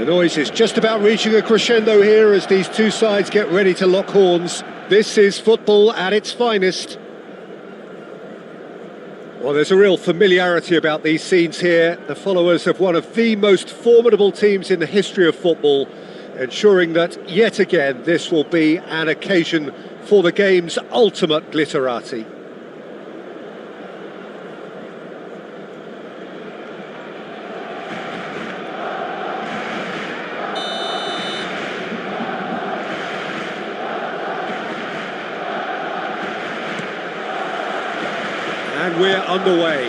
The noise is just about reaching a crescendo here as these two sides get ready to lock horns. This is football at its finest. Well, there's a real familiarity about these scenes here. The followers of one of the most formidable teams in the history of football, ensuring that, yet again, this will be an occasion for the game's ultimate glitterati. And we're underway.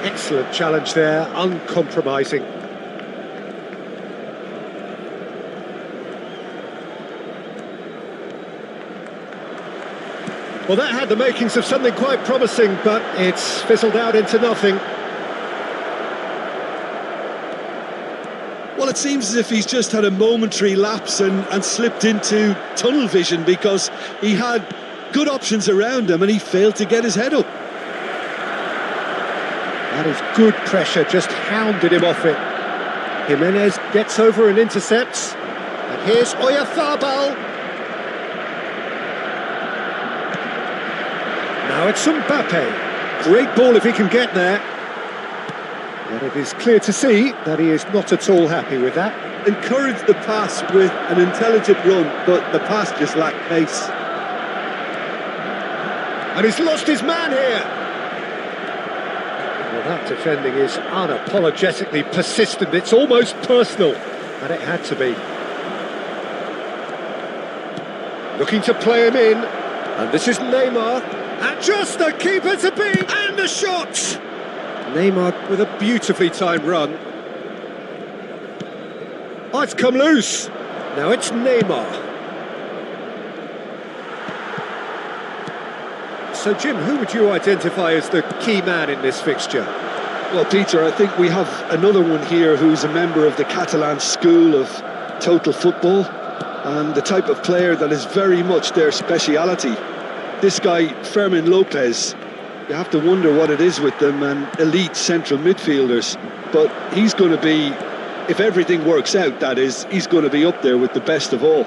Excellent challenge there, uncompromising. Well, that had the makings of something quite promising, but it's fizzled out into nothing. Well, it seems as if he's just had a momentary lapse and slipped into tunnel vision, because he had good options around him and he failed to get his head up. That is good pressure, just hounded him off it. Jimenez gets over and intercepts. And here's Oyarzabal. Now it's Mbappe. Great ball if he can get there. But it is clear to see that he is not at all happy with that. Encouraged the pass with an intelligent run, but the pass just lacked pace. And he's lost his man here. Well, that defending is unapologetically persistent. It's almost personal, and it had to be. Looking to play him in, and this is Neymar. And just the keeper to beat, and the shot! Neymar with a beautifully timed run. Oh, it's come loose. Now it's Neymar. So, Jim, who would you identify as the key man in this fixture? Well, Peter, I think we have another one here who's a member of the Catalan school of total football, and the type of player that is very much their speciality. This guy, Fermin Lopez, you have to wonder what it is with them and elite central midfielders. But he's going to be, if everything works out, that is, he's going to be up there with the best of all.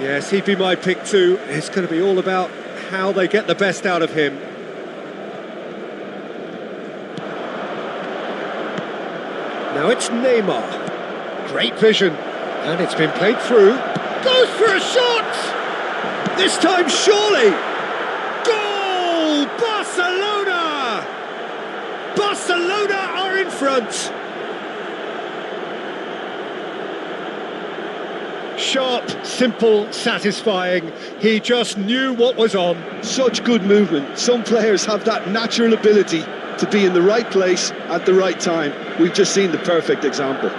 Yes, he'd be my pick too. It's going to be all about how they get the best out of him. Now it's Neymar. Great vision. And it's been played through. Goes for a shot! This time surely! Goal! Barcelona! Barcelona are in front! Sharp, simple, satisfying. He just knew what was on. Such good movement. Some players have that natural ability to be in the right place at the right time. We've just seen the perfect example.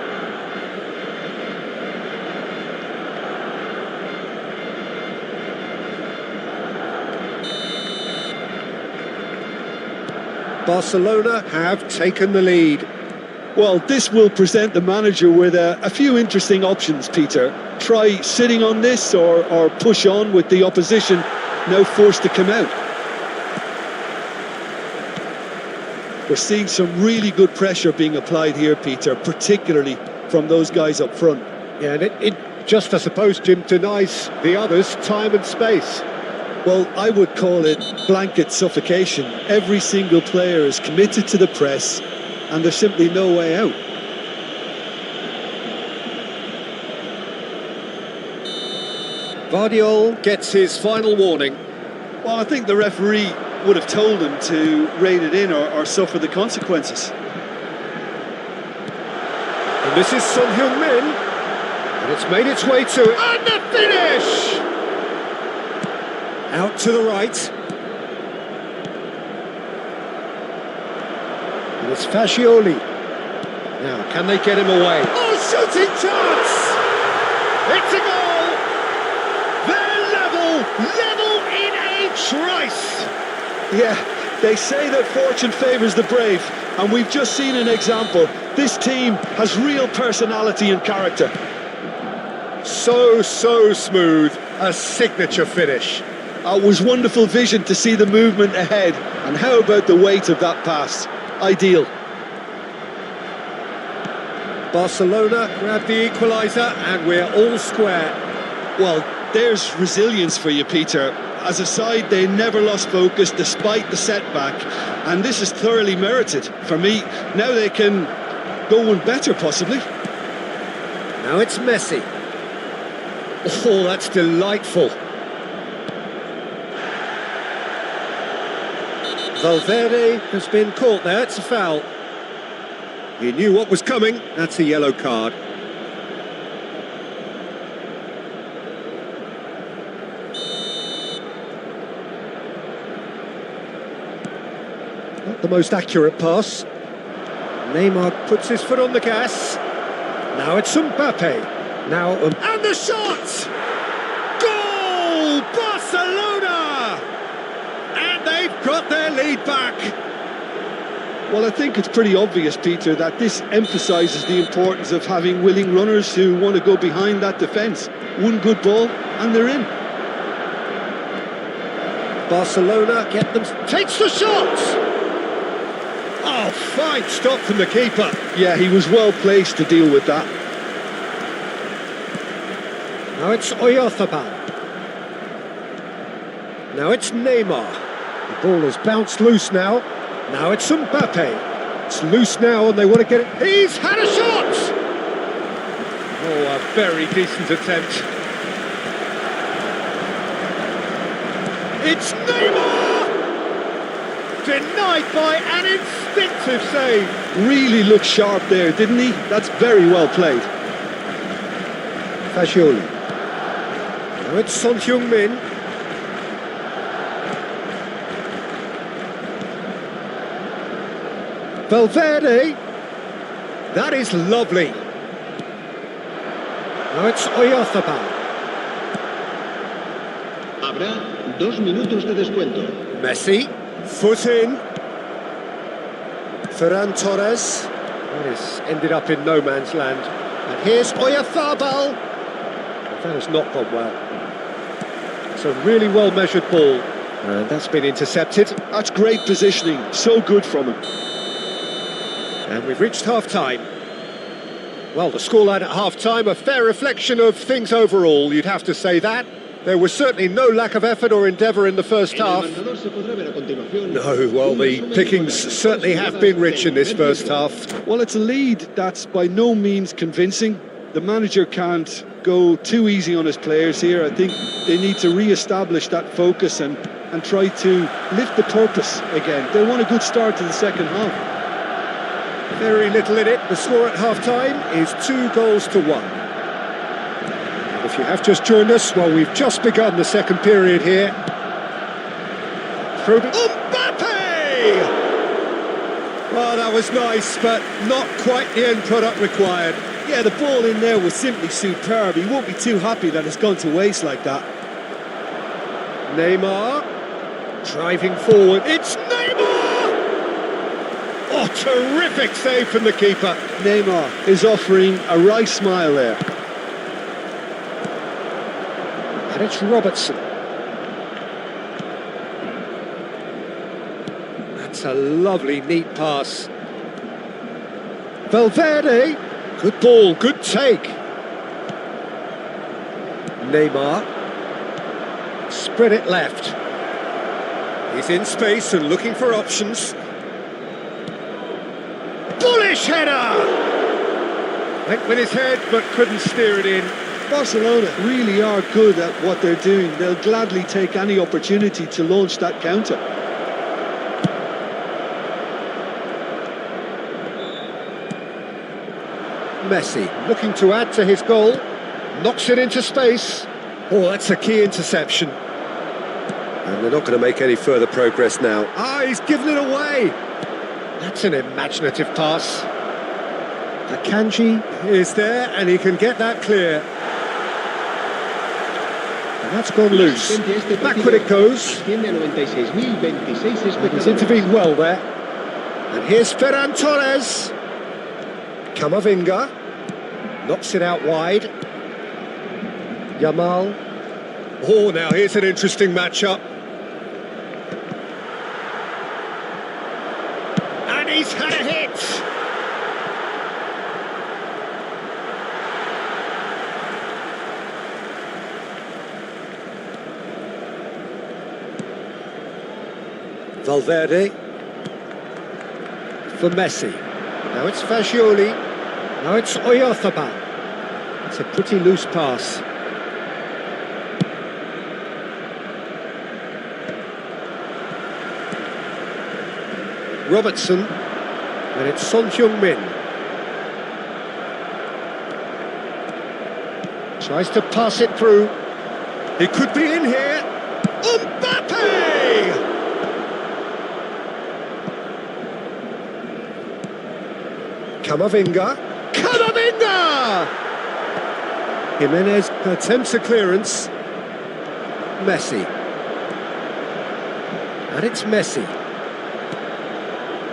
Barcelona have taken the lead. Well, this will present the manager with a few interesting options, Peter. Try sitting on this or push on with the opposition now forced to come out. We're seeing some really good pressure being applied here, Peter, particularly from those guys up front. Yeah, and it just, I suppose, Jim, denies the others time and space. Well, I would call it blanket suffocation. Every single player is committed to the press, and there's simply no way out. Guardiola gets his final warning. Well, I think the referee would have told him to rein it in or suffer the consequences. And this is Son Heung-min, and it's made its way to it. And the finish! Out to the right. And it's Fascioli. Now, can they get him away? Oh, shooting chance! It's a goal! They're level in a trice! Yeah, they say that fortune favours the brave, and we've just seen an example. This team has real personality and character. So smooth, a signature finish. It was wonderful vision to see the movement ahead, and how about the weight of that pass? Ideal. Barcelona grab the equaliser and we're all square. Well, there's resilience for you, Peter. As a side, they never lost focus despite the setback, and this is thoroughly merited for me. Now they can go one better, possibly. Now it's Messi. Oh, that's delightful. Valverde has been caught there, it's a foul. He knew what was coming, that's a yellow card. Not the most accurate pass. Neymar puts his foot on the gas. Now it's Mbappe. Now and the shot! Goal! Barcelona! And they've got their lead back. Well, I think it's pretty obvious, Peter, that this emphasises the importance of having willing runners who want to go behind that defence. One good ball and they're in. Barcelona get them, takes the shot! Oh, fine stop from the keeper. Yeah, he was well placed to deal with that. Now it's Oyarzabal. Now it's Neymar. The ball has bounced loose now. Now it's Mbappe. It's loose now and they want to get it. He's had a shot! Oh, a very decent attempt. It's Neymar! Denied by an instinctive save. Really looked sharp there, didn't he? That's very well played. Fagioli. Now it's Son Heung-min. Valverde. That is lovely. Now it's Oyarzabal. Habrá 2 minutos de descuento. Messi. Foot in. Ferran Torres. That has ended up in no man's land. And here's Oyarzabal. That has not gone well. It's a really well-measured ball. And that's been intercepted. That's great positioning. So good from him. And we've reached half-time. Well, the scoreline at half-time, a fair reflection of things overall, you'd have to say that. There was certainly no lack of effort or endeavour in the first half. No, well, the pickings certainly have been rich in this first half. Well, it's a lead that's by no means convincing. The manager can't go too easy on his players here. I think they need to re-establish that focus and try to lift the purpose again. They want a good start to the second half. Very little in it. The score at half-time is 2-1. If you have just joined us, well, we've just begun the second period here. Through Mbappe! Well, that was nice, but not quite the end product required. Yeah, the ball in there was simply superb. He won't be too happy that it's gone to waste like that. Neymar, driving forward. It's Neymar! Oh, terrific save from the keeper. Neymar is offering a right smile there. And it's Robertson. That's a lovely, neat pass. Valverde. Good ball, good take. Neymar. Spread it left. He's in space and looking for options. Bullish header! Went with his head but couldn't steer it in. Barcelona really are good at what they're doing. They'll gladly take any opportunity to launch that counter. Messi looking to add to his goal. Knocks it into space. Oh, that's a key interception. And they're not going to make any further progress now. Ah, he's given it away. That's an imaginative pass. Akanji is there and he can get that clear. And that's gone loose. Backward it goes. He's intervened well there. And here's Ferran Torres. Camavinga. Knocks it out wide. Yamal. Oh, now here's an interesting matchup. And he's had a hit. Valverde. For Messi. Now it's Fagioli. Now it's Oyarzabal. It's a pretty loose pass. Robertson. And it's Son Heung-min. Tries to pass it through. He could be in here. Mbappe! Camavinga. Jimenez attempts a clearance. Messi. And it's Messi.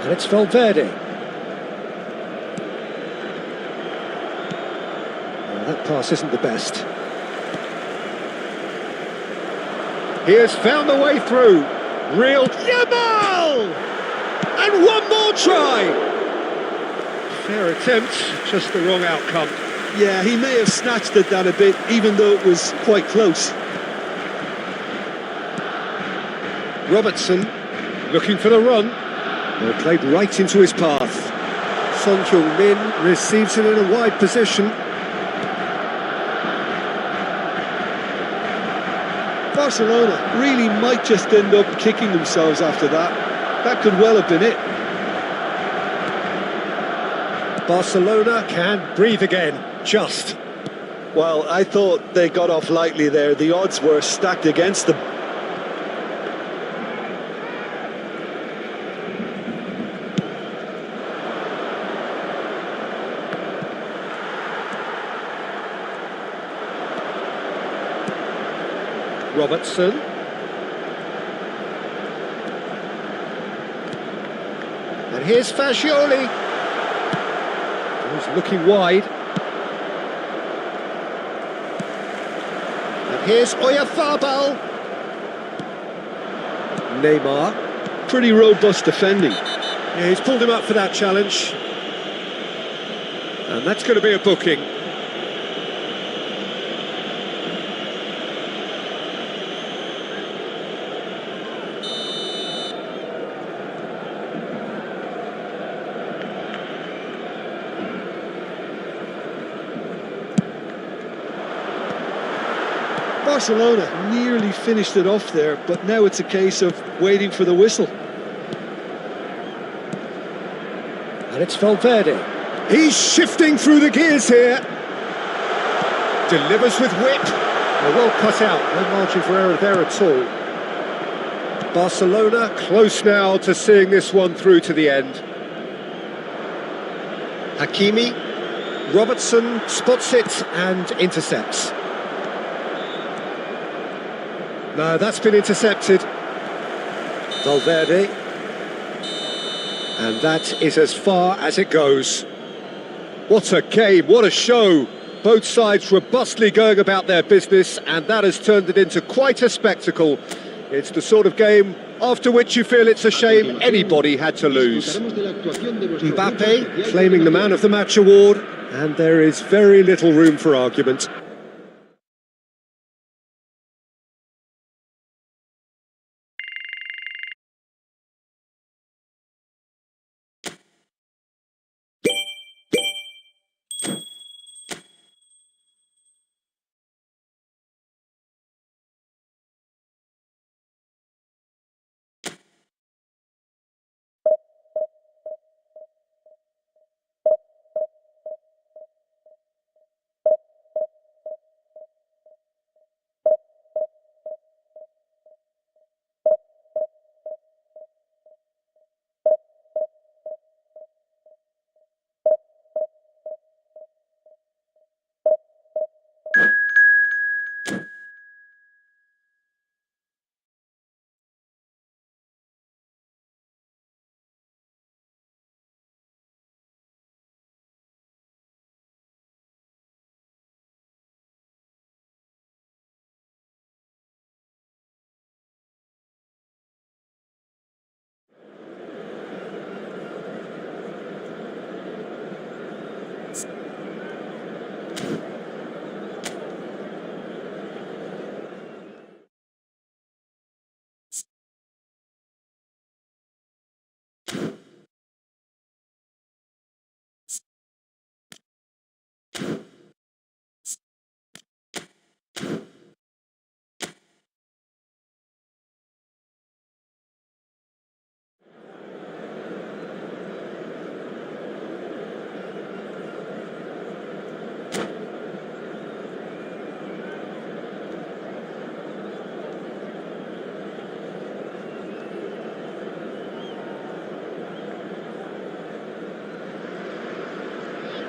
And it's Valverde. That pass isn't the best. He has found the way through. Real Yamal! And one more try! Fair attempt, just the wrong outcome. Yeah, he may have snatched at that a bit, even though it was quite close. Robertson, looking for the run. Well, played right into his path. Son Heung-min receives it in a wide position. Barcelona really might just end up kicking themselves after that. That could well have been it. Barcelona can breathe again, just. Well, I thought they got off lightly there. The odds were stacked against them. Robertson. And here's Fagioli. He's looking wide. And here's Oyarzabal. Neymar. Pretty robust defending. Yeah, he's pulled him up for that challenge. And that's going to be a booking. Barcelona nearly finished it off there, but now it's a case of waiting for the whistle. And it's Valverde. He's shifting through the gears here. Delivers with whip. Well cut out, no margin for error there at all. Barcelona close now to seeing this one through to the end. Hakimi. Robertson spots it and intercepts. No, that's been intercepted. Valverde. And that is as far as it goes. What a game, what a show. Both sides robustly going about their business, and that has turned it into quite a spectacle. It's the sort of game after which you feel it's a shame anybody had to lose. Mbappe claiming the Man of the Match award, and there is very little room for argument.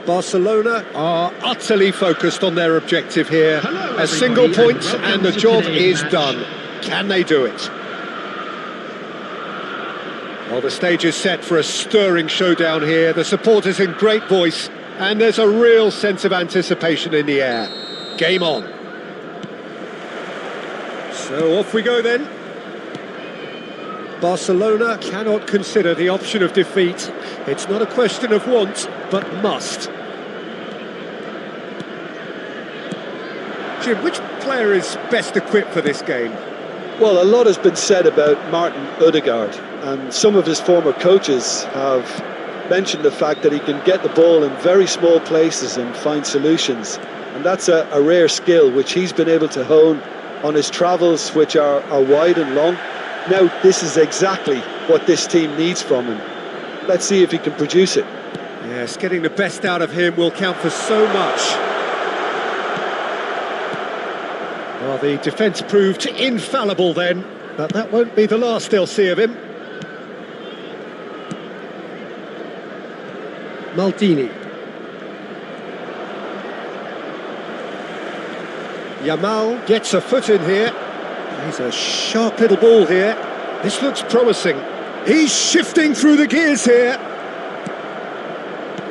Barcelona are utterly focused on their objective here. A single point and the job is done. Can they do it? Well, the stage is set for a stirring showdown here. The supporters in great voice, and there's a real sense of anticipation in the air. Game on. So off we go then. Barcelona cannot consider the option of defeat. It's not a question of want, but must. Jim, which player is best equipped for this game? Well, a lot has been said about Martin Ødegaard, and some of his former coaches have mentioned the fact that he can get the ball in very small places and find solutions. And that's a rare skill which he's been able to hone on his travels, which are wide and long. Now, this is exactly what this team needs from him. Let's see if he can produce it. Yes, getting the best out of him will count for so much. Well, the defence proved infallible then, but that won't be the last they'll see of him. Maldini. Yamal gets a foot in here. He's a sharp little ball here. This looks promising. He's shifting through the gears here.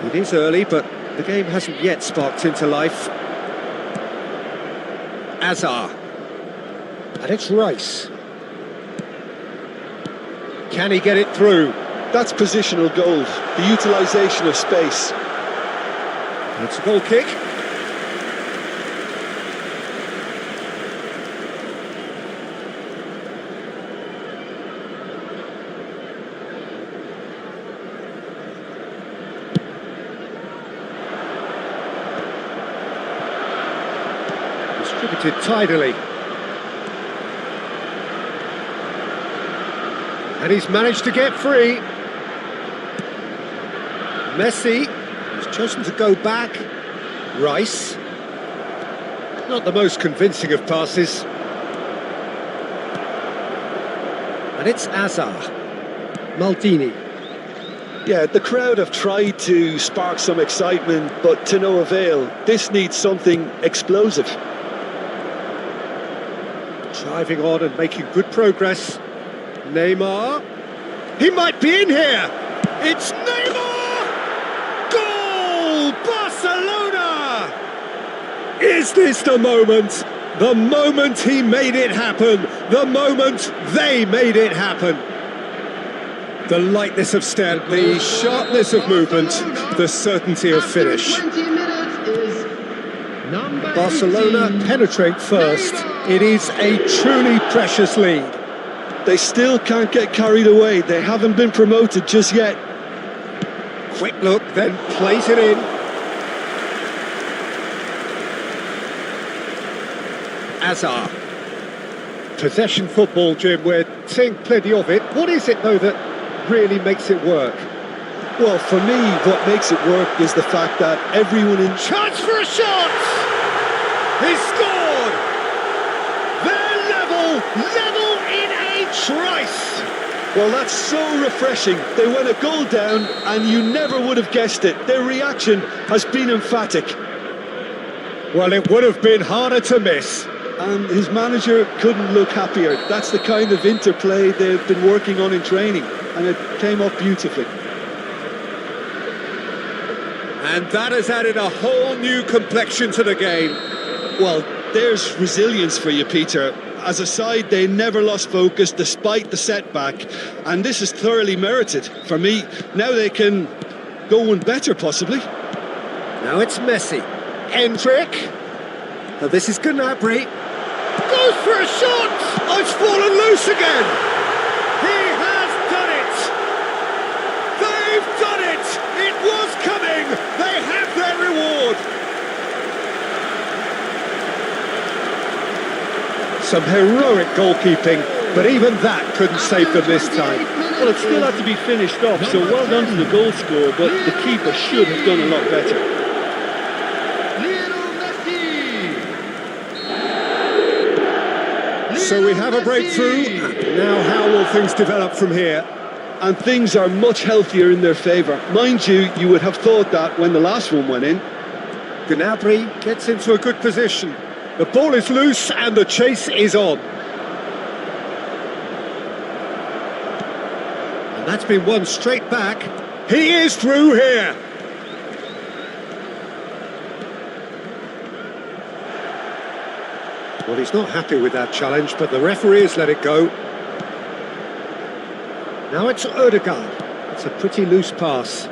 It is early, but the game hasn't yet sparked into life. Azar. And it's Rice. Can he get it through? That's positional goal, the utilisation of space. It's a goal kick. Distributed tidily. And he's managed to get free. Messi has chosen to go back. Rice. Not the most convincing of passes. And it's Azar. Maldini. Yeah, the crowd have tried to spark some excitement, but to no avail. This needs something explosive. Driving on and making good progress. Neymar. He might be in here. It's Neymar! Goal! Barcelona! Is this the moment? The moment he made it happen. The moment they made it happen. The lightness of step, the sharpness of movement, the certainty of finish. Barcelona penetrate first. It is a truly precious lead. They still can't get carried away. They haven't been promoted just yet. Quick look, then plays it in. Azar. Possession football, Jim, we're seeing plenty of it. What is it, though, that really makes it work? Well, for me, what makes it work is the fact that everyone in... Chance for a shot! He's scored! They're level in a trice! Well, that's so refreshing. They went a goal down and you never would have guessed it. Their reaction has been emphatic. Well, it would have been harder to miss. And his manager couldn't look happier. That's the kind of interplay they've been working on in training, and it came up beautifully. And that has added a whole new complexion to the game. Well, there's resilience for you, Peter. As a side, they never lost focus despite the setback, and this is thoroughly merited. For me, now they can go one better, possibly. Now it's Messi. Endrick. Now this is Gnabry. Goes for a shot! Oh, it's fallen loose again! He has done it! They've done it! It was coming! They have their reward! Some heroic goalkeeping, but even that couldn't save them this time. Well, it still had to be finished off, so well done to the goal scorer, but the keeper should have done a lot better. So we have a breakthrough. Now how will things develop from here? and things are much healthier in their favour. Mind you, you would have thought that when the last one went in. Gnabry gets into a good position. The ball is loose and the chase is on. And that's been won straight back. He is through here. Well, he's not happy with that challenge, but the referee has let it go. Now it's Odegaard. It's a pretty loose pass.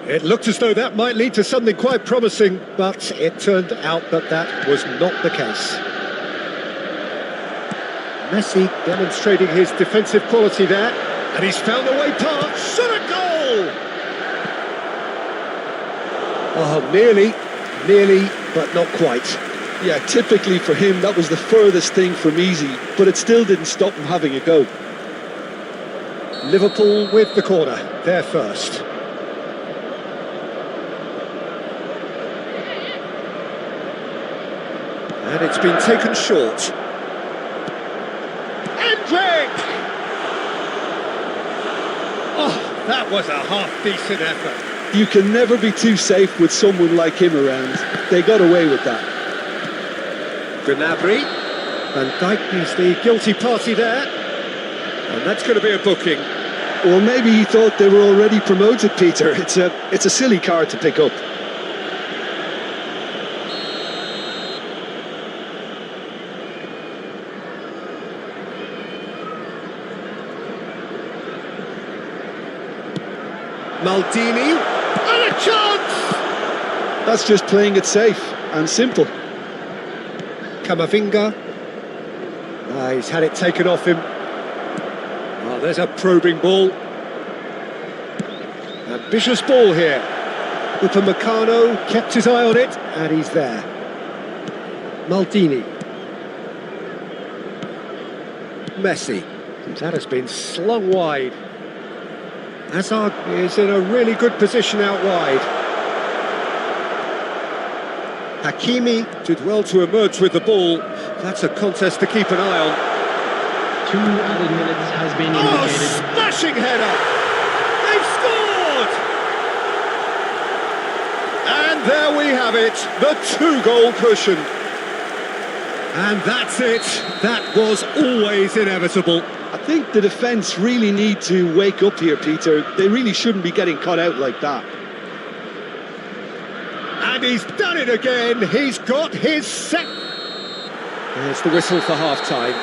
It looked as though that might lead to something quite promising, but it turned out that that was not the case. Messi demonstrating his defensive quality there, and he's found a way past. Shot a goal! Oh, nearly, but not quite. Yeah, typically for him, that was the furthest thing from easy, but it still didn't stop him having a go. Liverpool with the corner, they're first. And it's been taken short. Hendrick! Oh, that was a half-decent effort. You can never be too safe with someone like him around. They got away with that. Gnabry. Van Dijk is the guilty party there. And that's going to be a booking. Well, maybe he thought they were already promoted, Peter. It's a silly card to pick up. Maldini. And a chance! That's just playing it safe and simple. Camavinga. He's had it taken off him. Oh, there's a probing ball. Ambitious ball here. Upamecano kept his eye on it, and he's there. Maldini. Messi. That has been slung wide. Hazard is in a really good position out wide. Hakimi did well to emerge with the ball. That's a contest to keep an eye on. 2 added minutes has been indicated. Oh, smashing header! They've scored! And there we have it, the 2-goal cushion. And that's it. That was always inevitable. I think the defence really need to wake up here, Peter. They really shouldn't be getting caught out like that. And he's done it again. He's got his set. There's the whistle for half-time.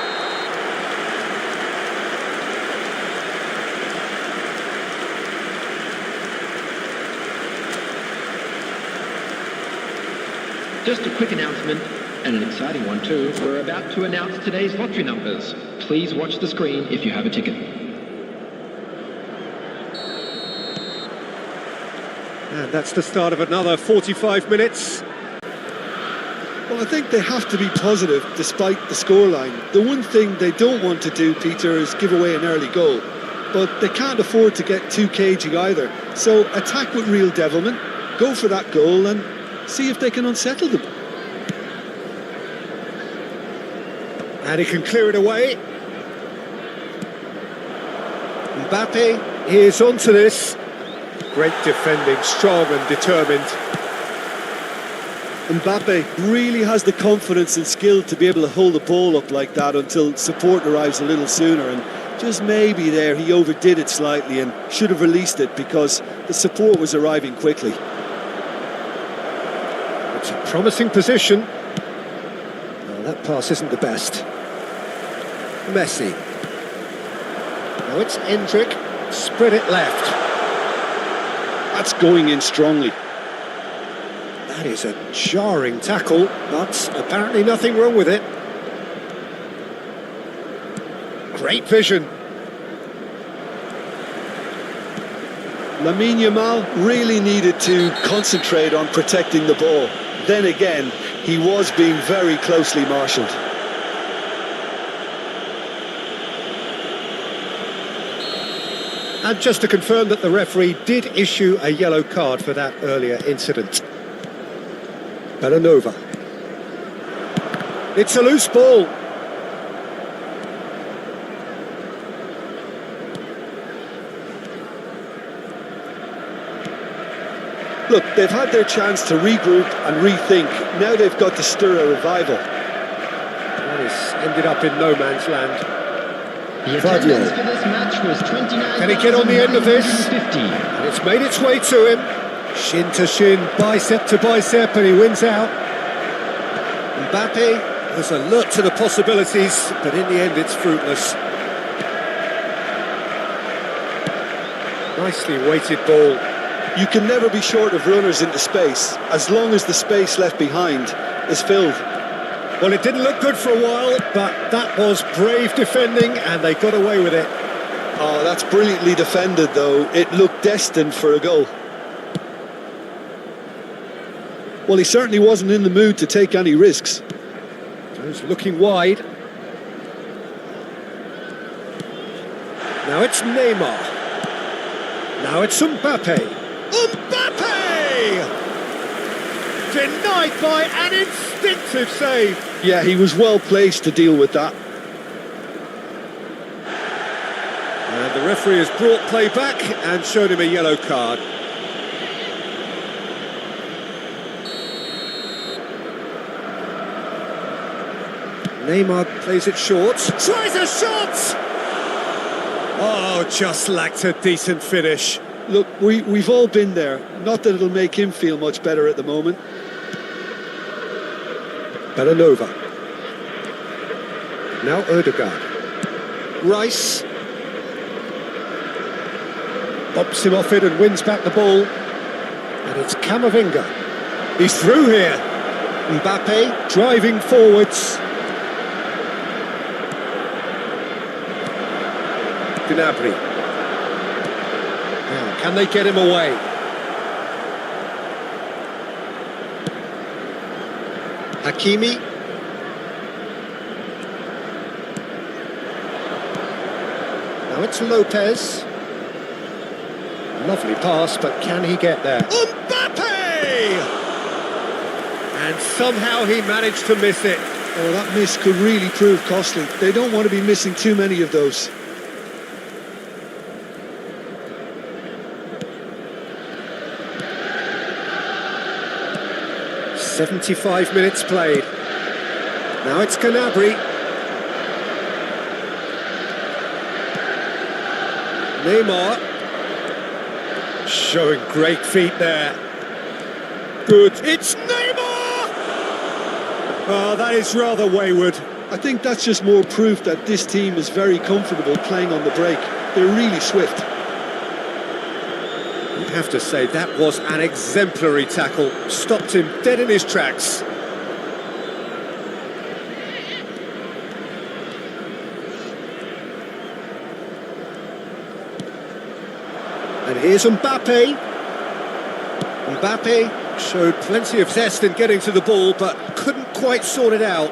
Just a quick announcement, and an exciting one too. We're about to announce today's lottery numbers. Please watch the screen if you have a ticket. And that's the start of another 45 minutes. Well, I think they have to be positive despite the scoreline. The one thing they don't want to do, Peter, is give away an early goal. But they can't afford to get too cagey either. So attack with real devilment, go for that goal and see if they can unsettle them. And he can clear it away. Mbappe is onto this. Great defending, strong and determined. Mbappe really has the confidence and skill to be able to hold the ball up like that until support arrives a little sooner, and just maybe there he overdid it slightly and should have released it because the support was arriving quickly. It's a promising position. Well, that pass isn't the best. Messi. Now it's Hendrick. Spread it left. That's going in strongly. That is a jarring tackle, but apparently nothing wrong with it. Great vision. Lamine Yamal really needed to concentrate on protecting the ball. Then again, he was being very closely marshalled. And just to confirm that the referee did issue a yellow card for that earlier incident. Belanova. It's a loose ball. Look, they've had their chance to regroup and rethink. Now they've got to stir a revival. Well, it's ended up in no man's land. The attendance for this match was 29,950. Can he get on the end of this? And it's made its way to him. Shin to shin, bicep to bicep, and he wins out. Mbappe has alert to the possibilities, but in the end it's fruitless. Nicely weighted ball. You can never be short of runners into space, as long as the space left behind is filled. Well, it didn't look good for a while, but that was brave defending, and they got away with it. Oh, that's brilliantly defended, though. It looked destined for a goal. Well, he certainly wasn't in the mood to take any risks. He's looking wide. Now it's Neymar. Now it's Mbappe. Mbappe! Denied by an instinctive save. Yeah, he was well placed to deal with that. And the referee has brought play back and shown him a yellow card. Neymar plays it short. Tries a shot! Oh, just lacked a decent finish. Look, we've all been there. Not that it'll make him feel much better at the moment. Belanova. Now Odegaard. Rice. Bobs him off it and wins back the ball. And it's Camavinga. He's through here. Mbappe driving forwards. Gnabry. Now, can they get him away? Hakimi. Now it's Lopez. Lovely pass, but can he get there? Mbappe! And somehow he managed to miss it. Oh, that miss could really prove costly. They don't want to be missing too many of those. "75 minutes played. Now it's Gnabry. Neymar. Showing great feet there. Good. It's Neymar! Oh, that is rather wayward. I think that's just more proof that this team is very comfortable playing on the break. They're really swift. You have to say, that was an exemplary tackle. Stopped him dead in his tracks. And here's Mbappe. Mbappe showed plenty of zest in getting to the ball, but couldn't quite sort it out.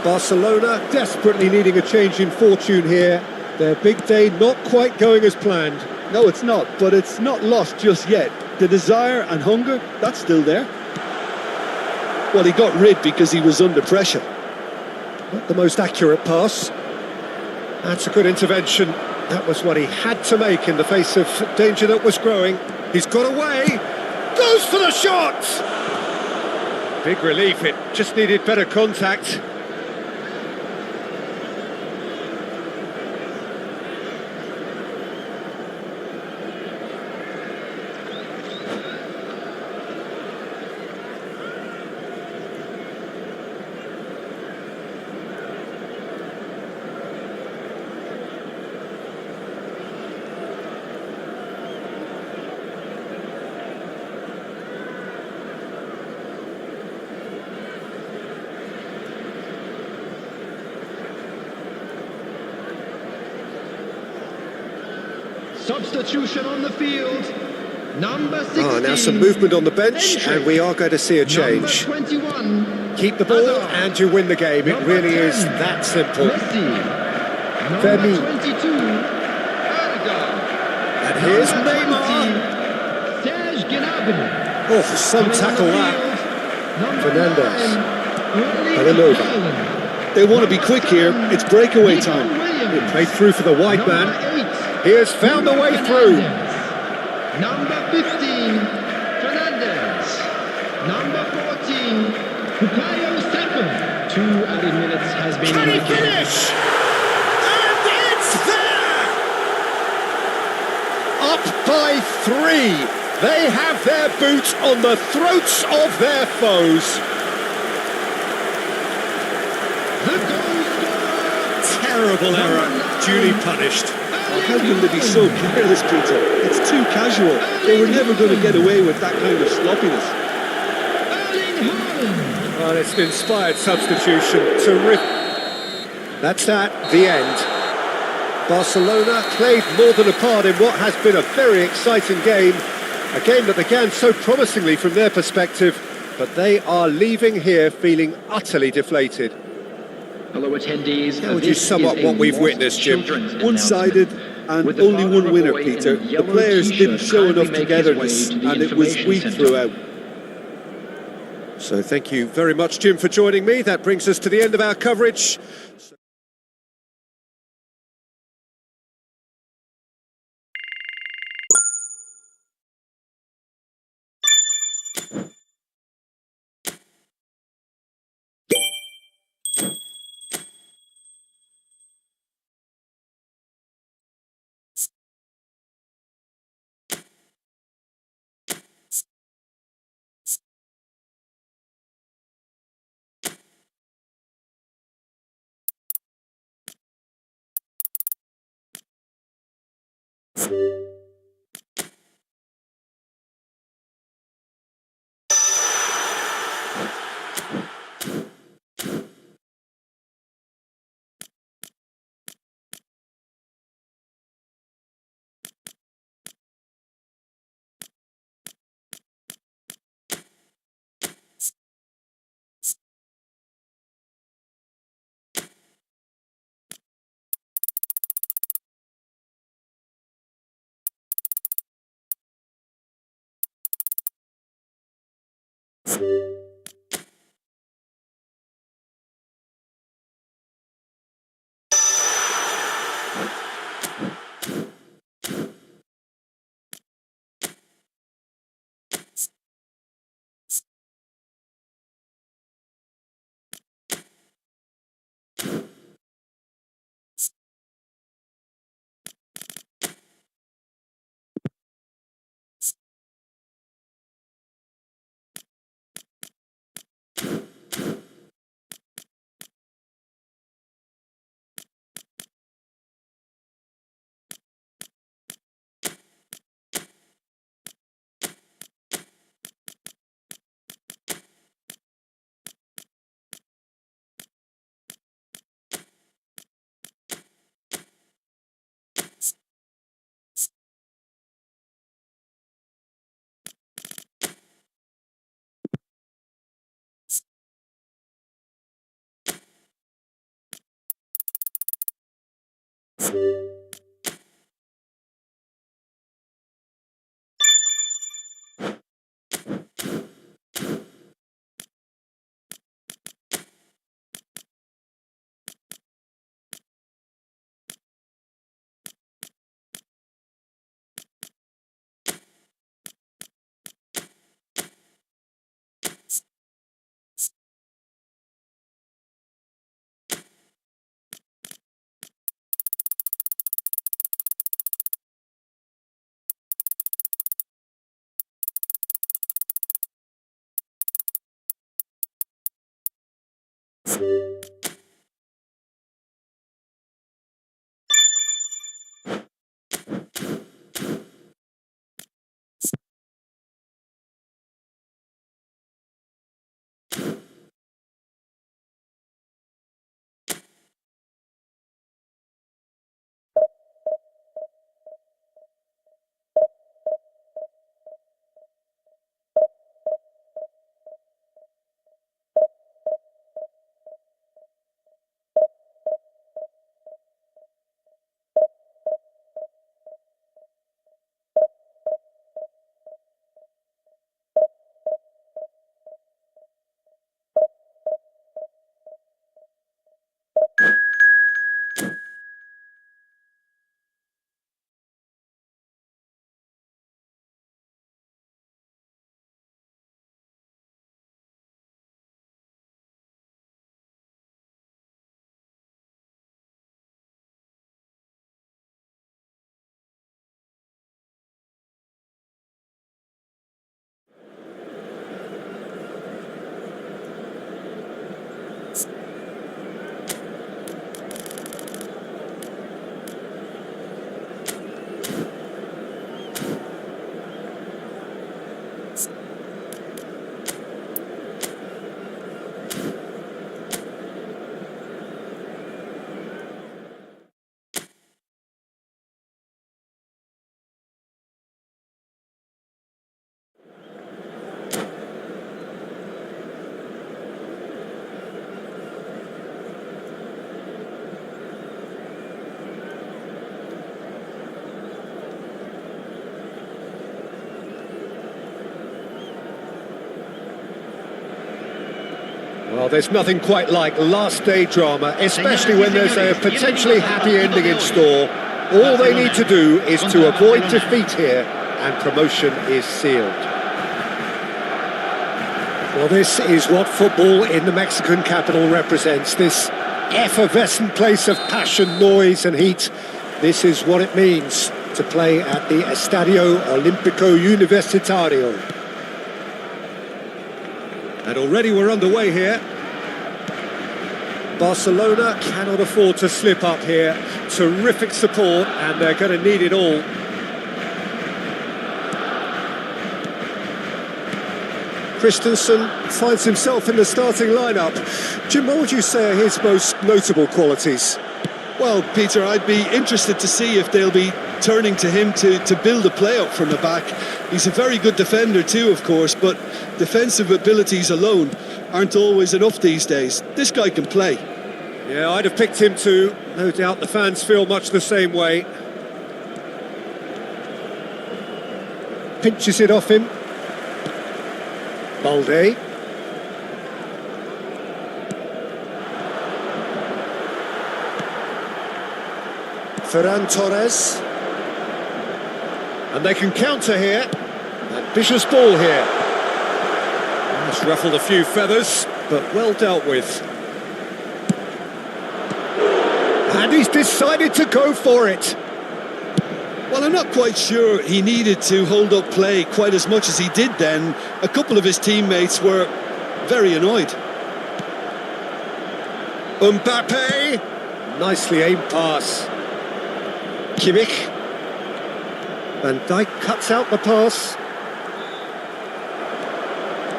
Barcelona desperately needing a change in fortune here. Their big day not quite going as planned. No, it's not, but it's not lost just yet. The desire and hunger, that's still there. Well, he got rid because he was under pressure. Not the most accurate pass. That's a good intervention. That was what he had to make in the face of danger that was growing. He's got away. Goes for the shot! Big relief, it just needed better contact. Substitution on the field. Number 16. Oh, now some movement on the bench, and we are going to see a change. Number 21. Keep the ball and you win the game. It really is that simple. Number 22. Odegaard. And here's Neymar. Serge Gnabry. Oh, some tackle that. Fernandez. Belanova. They want to be quick here. It's breakaway time. Played through for the wide man. He has found the way through. Number 15, Fernandez. Number 14, Bukayo Saka. 2 added minutes has been Can he indicated. finish? And it's there! Up by 3. They have their boot on the throats of their foes. The goal scorer. Terrible error, duly punished. Oh, how can they be so careless, Peter? It's too casual. They were never going to get away with that kind of sloppiness. Erling Haaland. Well, it's an inspired substitution. Terrific. That's that, the end. Barcelona played more than a part in what has been a very exciting game. A game that began so promisingly from their perspective, but they are leaving here feeling utterly deflated. Hello, attendees. How would you sum up what we've witnessed, Jim? One-sided and only one winner, Peter. The players didn't show enough togetherness and it was weak throughout. So thank you very much, Jim, for joining me. That brings us to the end of our coverage. Well, there's nothing quite like last day drama, especially when there's a potentially happy ending in store. All they need to do is to avoid defeat here, and promotion is sealed. Well, this is what football in the Mexican capital represents, this effervescent place of passion, noise and heat. This is what it means to play at the Estadio Olímpico Universitario. And already we're underway here. Barcelona cannot afford to slip up here. Terrific support, and they're going to need it all. Christensen finds himself in the starting lineup. Jim, what would you say are his most notable qualities? Well, Peter, I'd be interested to see if they'll be turning to him to build a play up from the back. He's a very good defender too, of course, but defensive abilities alone aren't always enough these days. This guy can play. Yeah, I'd have picked him too. No doubt the fans feel much the same way. Pinches it off him. Balde. Ferran Torres. And they can counter here. Ambitious ball here. It's ruffled a few feathers, but well dealt with. And he's decided to go for it. Well, I'm not quite sure he needed to hold up play quite as much as he did then. A couple of his teammates were very annoyed. Mbappe. Nicely aimed pass. Kimmich. Van Dijk cuts out the pass.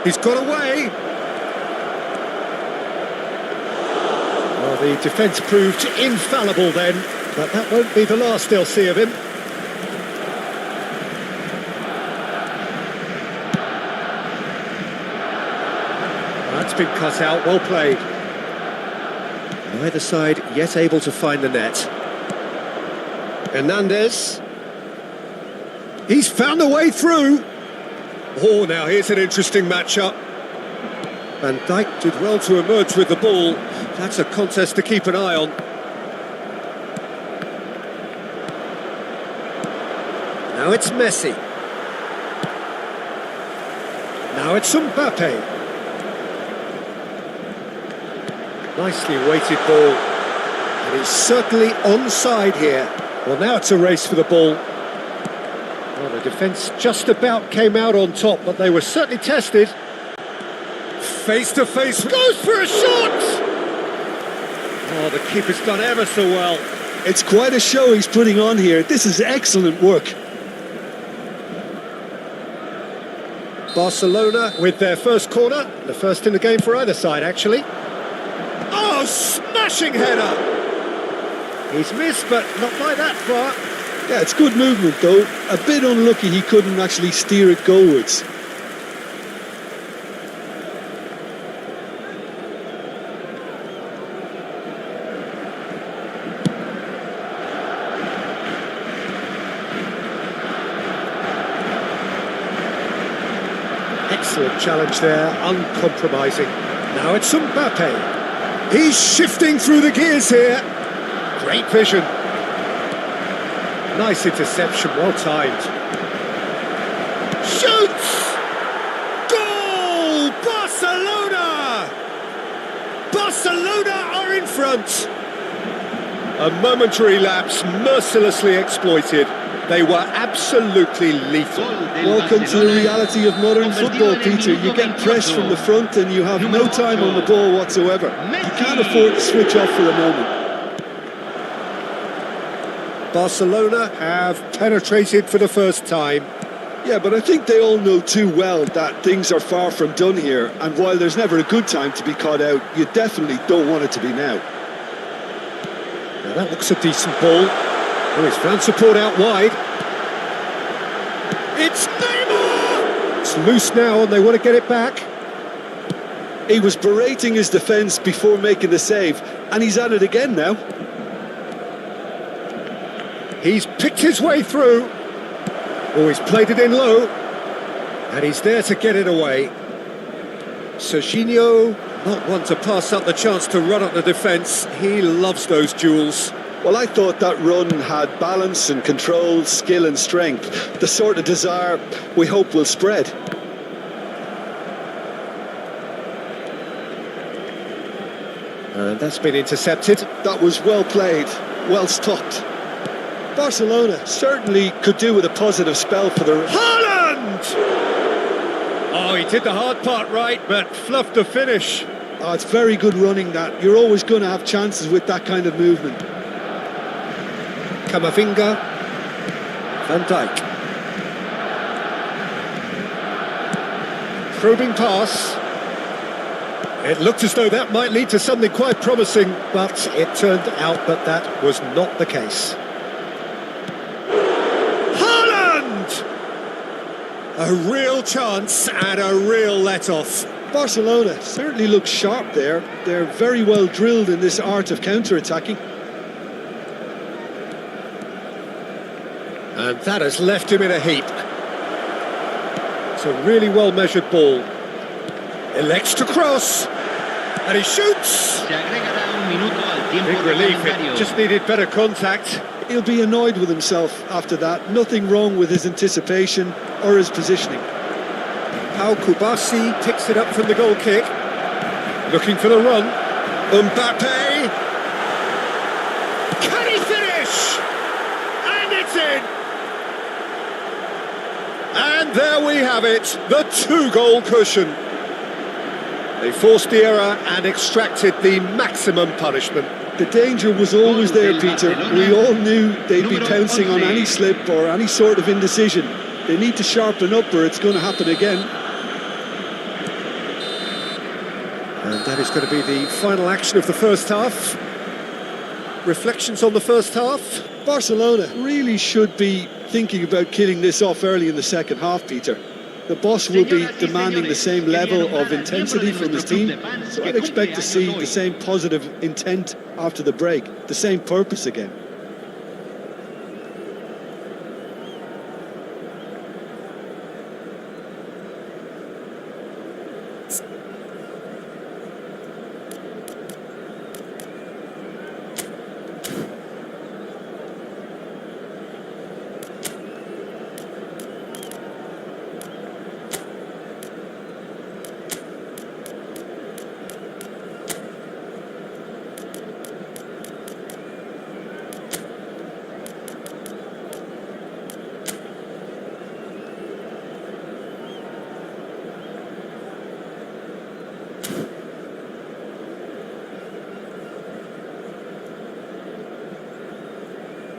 He's got away. Well, the defence proved infallible then, but that won't be the last they'll see of him. That's been cut out, well played. Neither side yet able to find the net. Hernandez. He's found a way through. Oh, now here's an interesting matchup. Van Dijk did well to emerge with the ball. That's a contest to keep an eye on. Now it's Messi. Now it's Mbappe. Nicely weighted ball. And he's certainly onside here. Well, now it's a race for the ball. Well, the defence just about came out on top, but they were certainly tested. Face to face, goes for a shot! Oh, the keeper's done ever so well. It's quite a show he's putting on here. This is excellent work. Barcelona with their first corner, the first in the game for either side, actually. Oh, smashing header! He's missed, but not by that far. Yeah, it's good movement though. A bit unlucky he couldn't actually steer it goalwards. Excellent challenge there, uncompromising. Now it's Mbappe. He's shifting through the gears here. Great vision. Nice interception, well timed. Shoots! Goal! Barcelona! Barcelona are in front. A momentary lapse, mercilessly exploited. They were absolutely lethal. Welcome to the reality of modern football, Peter. You get pressed from the front and you have no time on the ball whatsoever. You can't afford to switch off for a moment. Barcelona have penetrated for the first time. Yeah, but I think they all know too well that things are far from done here, and while there's never a good time to be caught out, you definitely don't want it to be now. Now that looks a decent ball. Oh, he's found support out wide. It's Neymar! It's loose now and they want to get it back. He was berating his defence before making the save, and he's at it again now. He's picked his way through. Oh, he's played it in low. And he's there to get it away. Serginho Not one to pass up the chance to run at the defence. He loves those duels. Well, I thought that run had balance and control, skill and strength. The sort of desire we hope will spread. And that's been intercepted. That was well played, well stopped. Barcelona certainly could do with a positive spell for the... Haaland! Oh, he did the hard part right, but fluffed the finish. Oh, it's very good running that. You're always going to have chances with that kind of movement. Camavinga, Van Dijk. Probing pass. It looked as though that might lead to something quite promising, but it turned out that that was not the case. Haaland! A real chance and a real let-off. Barcelona certainly look sharp there. They're very well drilled in this art of counter-attacking. And that has left him in a heap. It's a really well-measured ball. Elects to cross. And he shoots! Big relief, it just needed better contact. He'll be annoyed with himself after that. Nothing wrong with his anticipation or his positioning. Pau Kubasi picks it up from the goal kick. Looking for the run. Mbappe! Can he finish? And it's in! And there we have it, the 2-goal cushion. They forced the error and extracted the maximum punishment. The danger was always there, Peter. We all knew they'd be pouncing on any slip or any sort of indecision. They need to sharpen up or it's going to happen again. And that is going to be the final action of the first half. Reflections on the first half? Barcelona really should be thinking about killing this off early in the second half, Peter. The boss will be demanding the same level of intensity from his team, so I'd expect to see the same positive intent after the break, the same purpose again.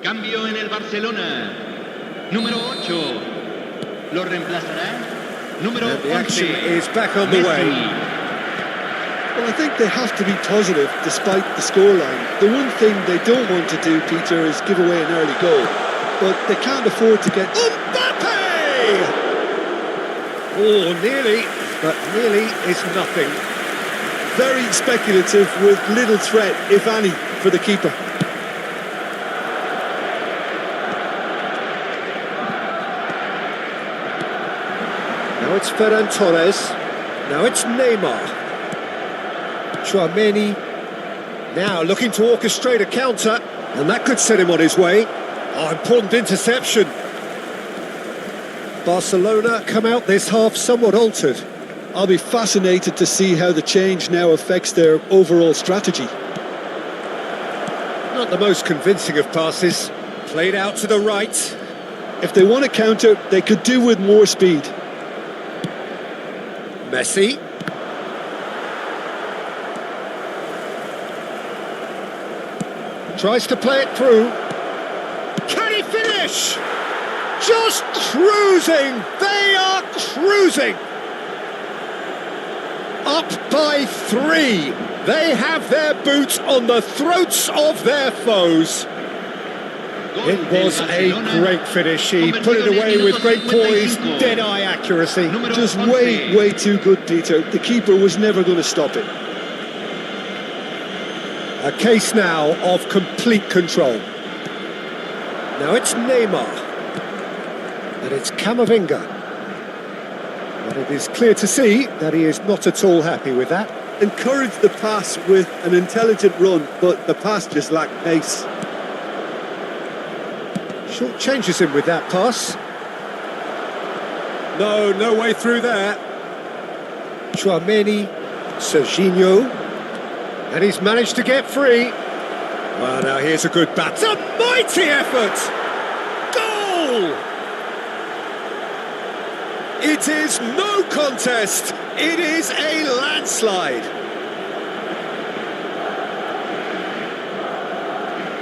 Cambio en el Barcelona. Número 8. Lo reemplazará. Número 11. The action is back on the way. Well, I think they have to be positive despite the scoreline. The one thing they don't want to do, Peter, is give away an early goal. But they can't afford to get... Mbappe! Oh, nearly, but nearly is nothing. Very speculative with little threat, if any, for the keeper. Now it's Ferran Torres. Now it's Neymar. Tchouaméni. Now looking to orchestrate a counter. And that could set him on his way. Oh, important interception. Barcelona come out this half somewhat altered. I'll be fascinated to see how the change now affects their overall strategy. Not the most convincing of passes. Played out to the right. If they want to counter, they could do with more speed. Messi. Tries to play it through. Can he finish? Just cruising! They are cruising! Up by 3. They have their boots on the throats of their foes. It was a great finish. He put it away with great poise, dead-eye accuracy. Just way too good, Peter. The keeper was never going to stop it. A case now of complete control. Now it's Neymar. And it's Camavinga. But it is clear to see that he is not at all happy with that. encouraged the pass with an intelligent run, but the pass just lacked pace. Short changes him with that pass. No way through there. Chouameni, Serginho, and he's managed to get free. Well, now here's a good bat. A mighty effort! Goal! It is no contest. It is a landslide.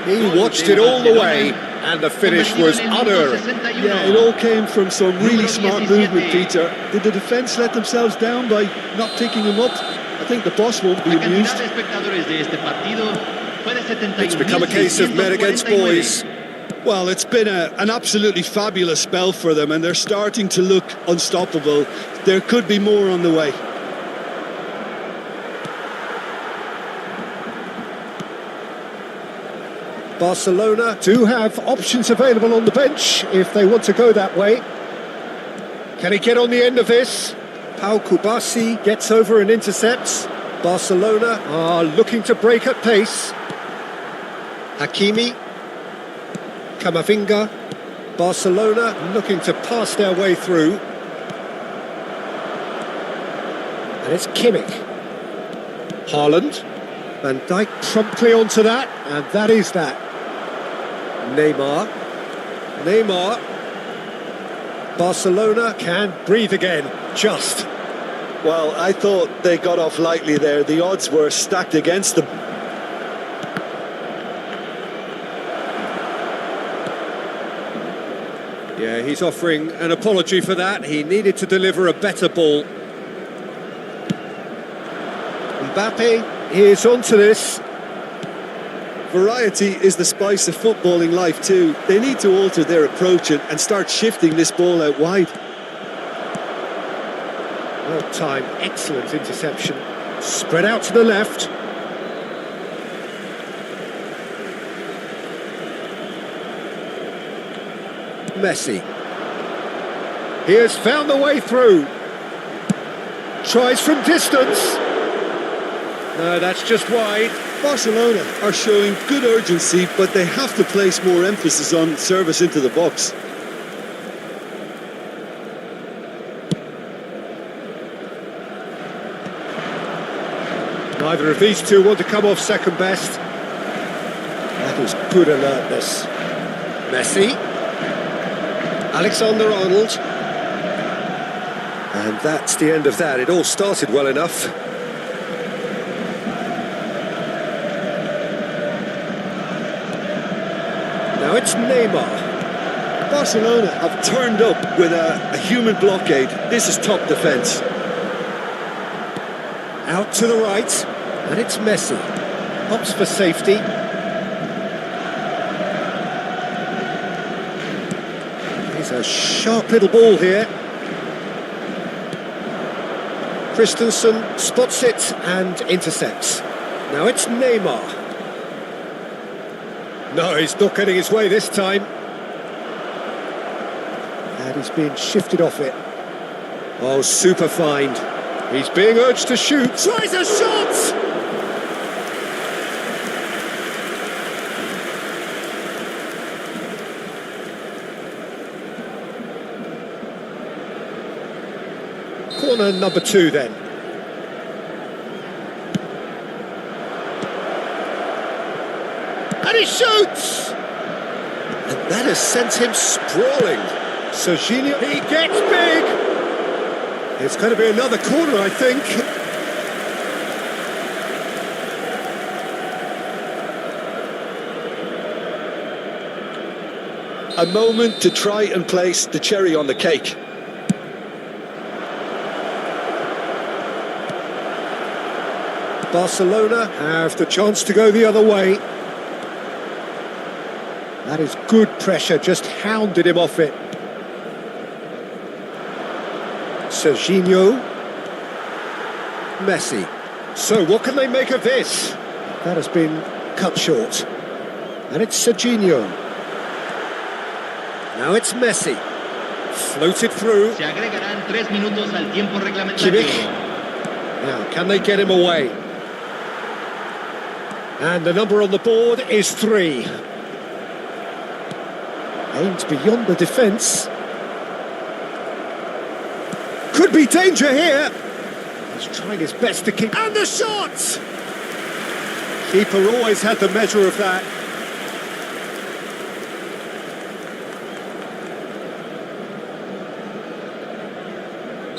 He watched it all the way, and the finish was unerring. Yeah, it all came from some really smart movement, Peter. Did the defence let themselves down by not picking him up? I think the boss won't be amused. It's become a case of men against boys. Well, it's been an absolutely fabulous spell for them, and they're starting to look unstoppable. There could be more on the way. Barcelona do have options available on the bench if they want to go that way. Can he get on the end of this? Pau Kubasi gets over and intercepts. Barcelona are looking to break at pace. Hakimi, Camavinga, Barcelona looking to pass their way through. And it's Kimmich. Haaland, Van Dijk promptly onto that, and that is that. Neymar, Barcelona can breathe again, just. Well, I thought they got off lightly there. The odds were stacked against them. Yeah, he's offering an apology for that. He needed to deliver a better ball. Mbappe is onto this. Variety is the spice of footballing life too. They need to alter their approach and start shifting this ball out wide. Well timed, excellent interception. Spread out to the left. Messi. He has found the way through. Tries from distance. No, that's just wide. Barcelona are showing good urgency, but they have to place more emphasis on service into the box. Neither of these two want to come off second best. That was good alertness. Messi. Alexander-Arnold. And that's the end of that. It all started well enough. Now it's Neymar. Barcelona have turned up with a human blockade. This is top defence. Out to the right, and it's Messi. Opts for safety. He's a sharp little ball here. Christensen spots it and intercepts. Now it's Neymar. No, he's not getting his way this time. And he's being shifted off it. Oh, super find. He's being urged to shoot. Tries a shot! Corner number 2 then. And he shoots! And that has sent him sprawling. Serginho, he gets big! It's going to be another corner, I think. A moment to try and place the cherry on the cake. Barcelona have the chance to go the other way. That is good pressure, just hounded him off it. Serginho. Messi. So what can they make of this? That has been cut short. And it's Serginho. Now it's Messi. Floated through. Se agregarán 3 minutos al tiempo reglamentario. Kimmich. Now, can they get him away? And the number on the board is 3. Aimed beyond the defence. Could be danger here. He's trying his best to keep... And the shot! Keeper always had the measure of that.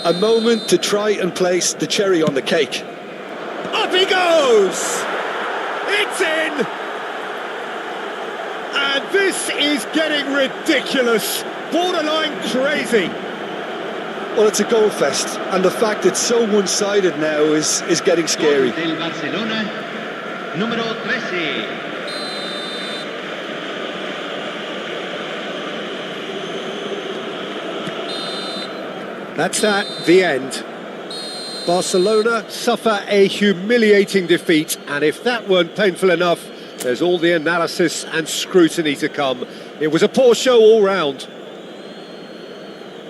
A moment to try and place the cherry on the cake. Up he goes! It's in! And this is getting ridiculous, borderline crazy. Well, it's a goal fest, and the fact it's so one-sided now is getting scary. Del Barcelona, número 13. That's the end. Barcelona suffer a humiliating defeat, and if that weren't painful enough, there's all the analysis and scrutiny to come. It was a poor show all round.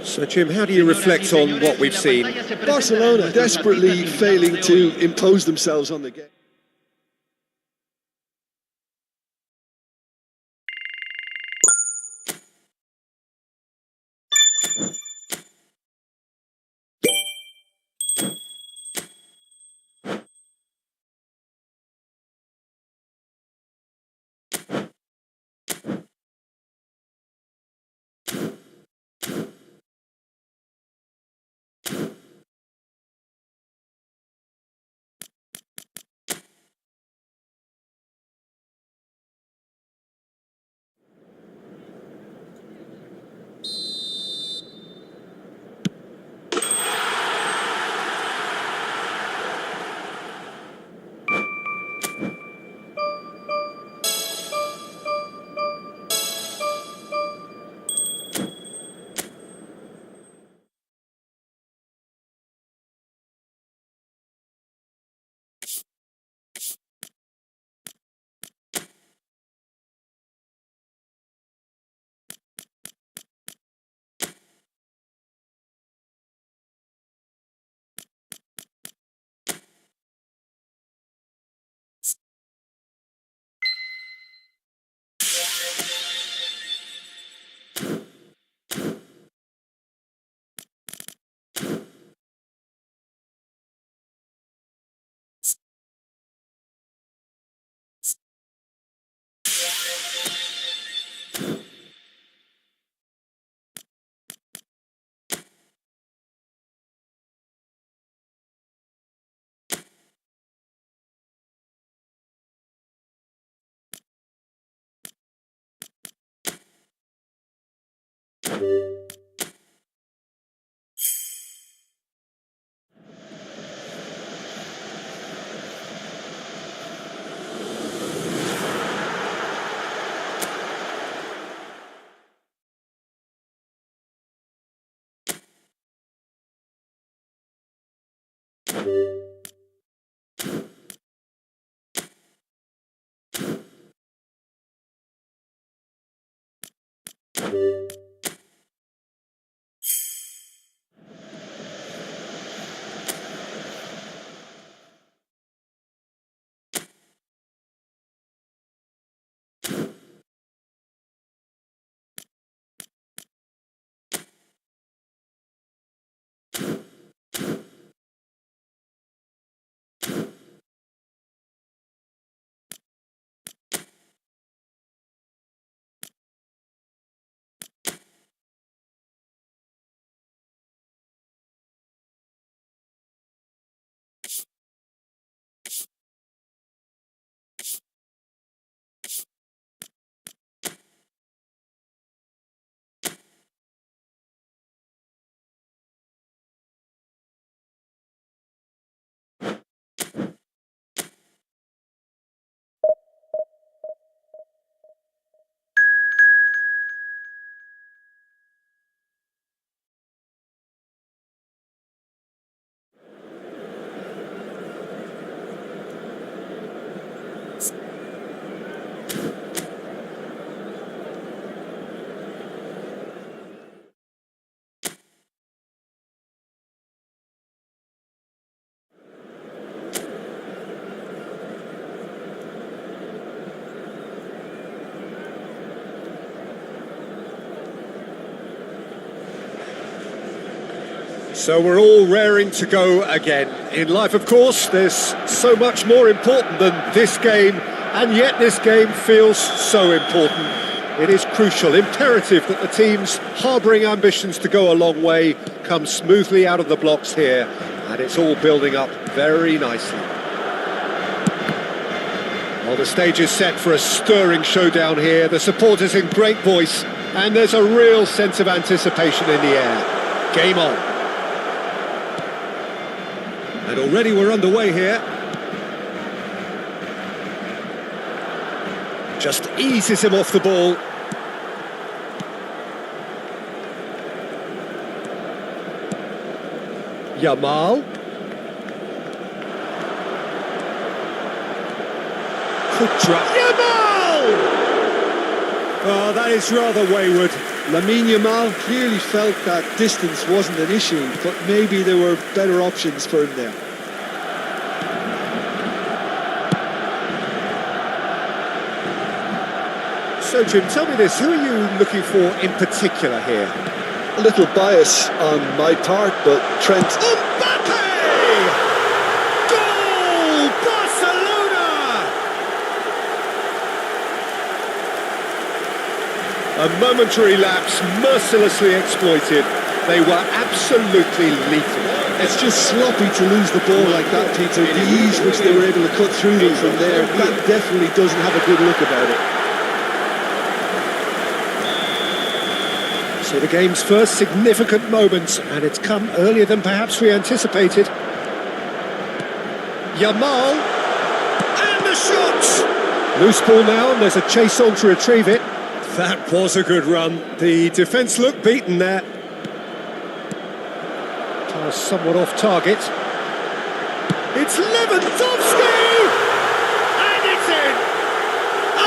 So, Jim, how do you reflect on what we've seen? Barcelona desperately failing to impose themselves on the game. So we're all raring to go again. In life, of course, there's so much more important than this game, and yet this game feels so important. It is crucial, imperative that the teams harbouring ambitions to go a long way come smoothly out of the blocks here, and it's all building up very nicely. Well, the stage is set for a stirring showdown here. The supporters in great voice, and there's a real sense of anticipation in the air. Game on. And already we're underway here. Just eases him off the ball. Yamal. Yamal! Oh, that is rather wayward. Lamine Yamal clearly felt that distance wasn't an issue, but maybe there were better options for him there. So, Jim, tell me this, who are you looking for in particular here? A little bias on my part, but Trent... Mbappe! Goal! Barcelona! A momentary lapse, mercilessly exploited. They were absolutely lethal. It's just sloppy to lose the ball like that, Peter. The ease which they were able to cut through them from there, that definitely doesn't have a good look about it. So the game's first significant moment, and it's come earlier than perhaps we anticipated. Yamal, and the shot! Loose ball now, and there's a chase on to retrieve it. That was a good run. The defence looked beaten there. Pass somewhat off target. It's Lewandowski! And it's in!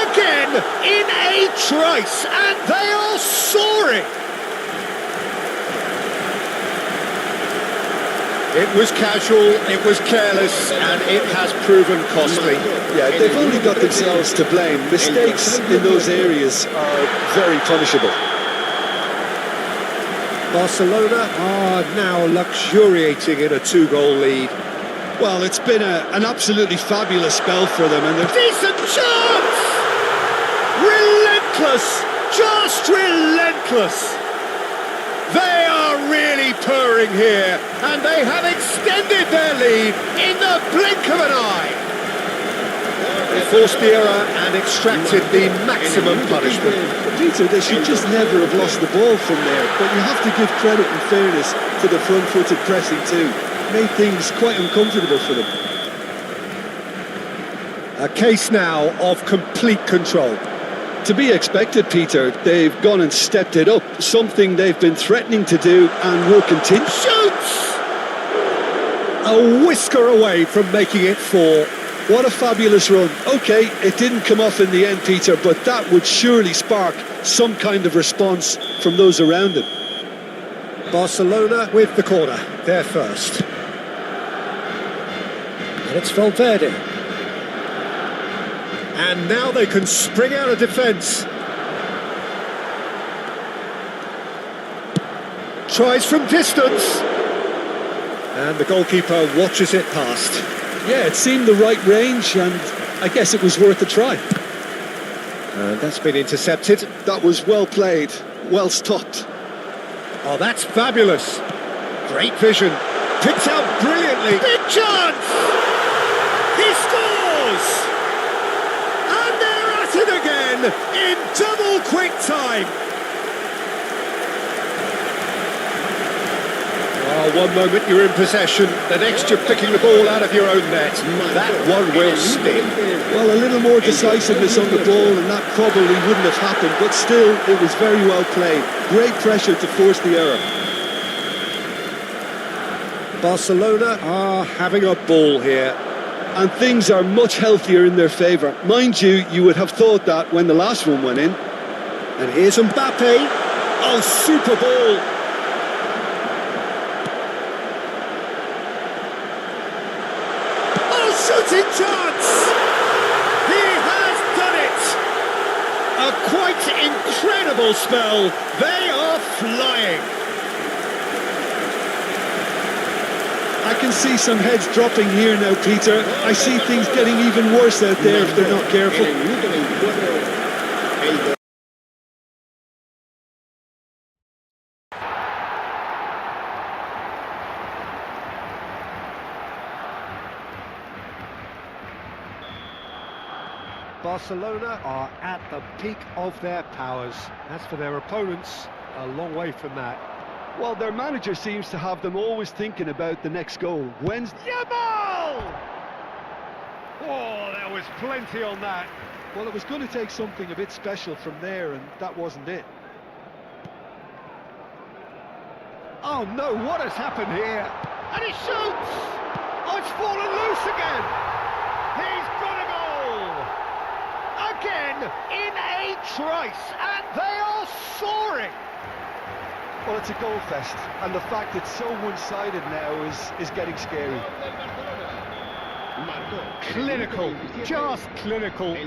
Again, in a trice, and they are soaring! It was casual, it was careless, and it has proven costly. Yeah, they've only got themselves to blame. Mistakes in those areas are very punishable. Barcelona are now luxuriating in a 2-goal lead. Well, it's been an absolutely fabulous spell for them, and they're... Decent chance! Relentless! Just relentless! They are really purring here, and they have extended their lead in the blink of an eye. They forced the error and extracted the maximum punishment. Peter, they should just never have lost the ball from there, but you have to give credit and fairness to the front-footed pressing too. Made things quite uncomfortable for them. A case now of complete control. To be expected, Peter. They've gone and stepped it up, something they've been threatening to do and will continue. Shoots! A whisker away from making it 4. What a fabulous run. OK, it didn't come off in the end, Peter, but that would surely spark some kind of response from those around him. Barcelona with the corner, they're first. And it's Valverde. And now they can spring out of defence. Tries from distance. And the goalkeeper watches it past. Yeah, it seemed the right range, and I guess it was worth a try. And that's been intercepted. That was well played, well stopped. Oh, that's fabulous. Great vision. Picked out brilliantly. Big chance! He scores! And they're at it again in double quick time. Oh, one moment you're in possession, the next you're picking the ball out of your own net. That one will sting. Well, a little more decisiveness on the ball and that probably wouldn't have happened, but still, it was very well played. Great pressure to force the error. Barcelona are having a ball here. And things are much healthier in their favour. Mind you, you would have thought that when the last one went in. And here's Mbappe. Oh, super ball. Oh, shooting chance. He has done it. A quite incredible spell. They are flying. I can see some heads dropping here now, Peter. I see things getting even worse out there if they're not careful. Barcelona are at the peak of their powers. As for their opponents, a long way from that. Well, their manager seems to have them always thinking about the next goal. When's Yamal! Oh, there was plenty on that. Well, it was going to take something a bit special from there, and that wasn't it. Oh no, what has happened here? And he shoots! Oh, it's fallen loose again! He's got a goal! Again, in a trice, and they are soaring! Well, it's a goal fest, and the fact it's so one-sided now is getting scary. Clinical, just clinical.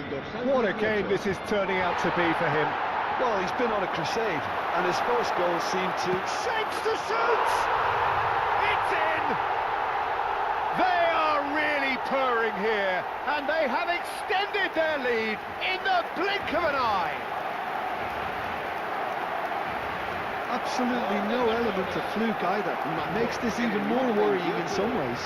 What a game this is turning out to be for him. Well, he's been on a crusade, and his first goal seemed to... Shapes to shoot! It's in! They are really purring here, and they have extended their lead in the blink of an eye. Absolutely no element of fluke either. Makes this even more worrying in some ways.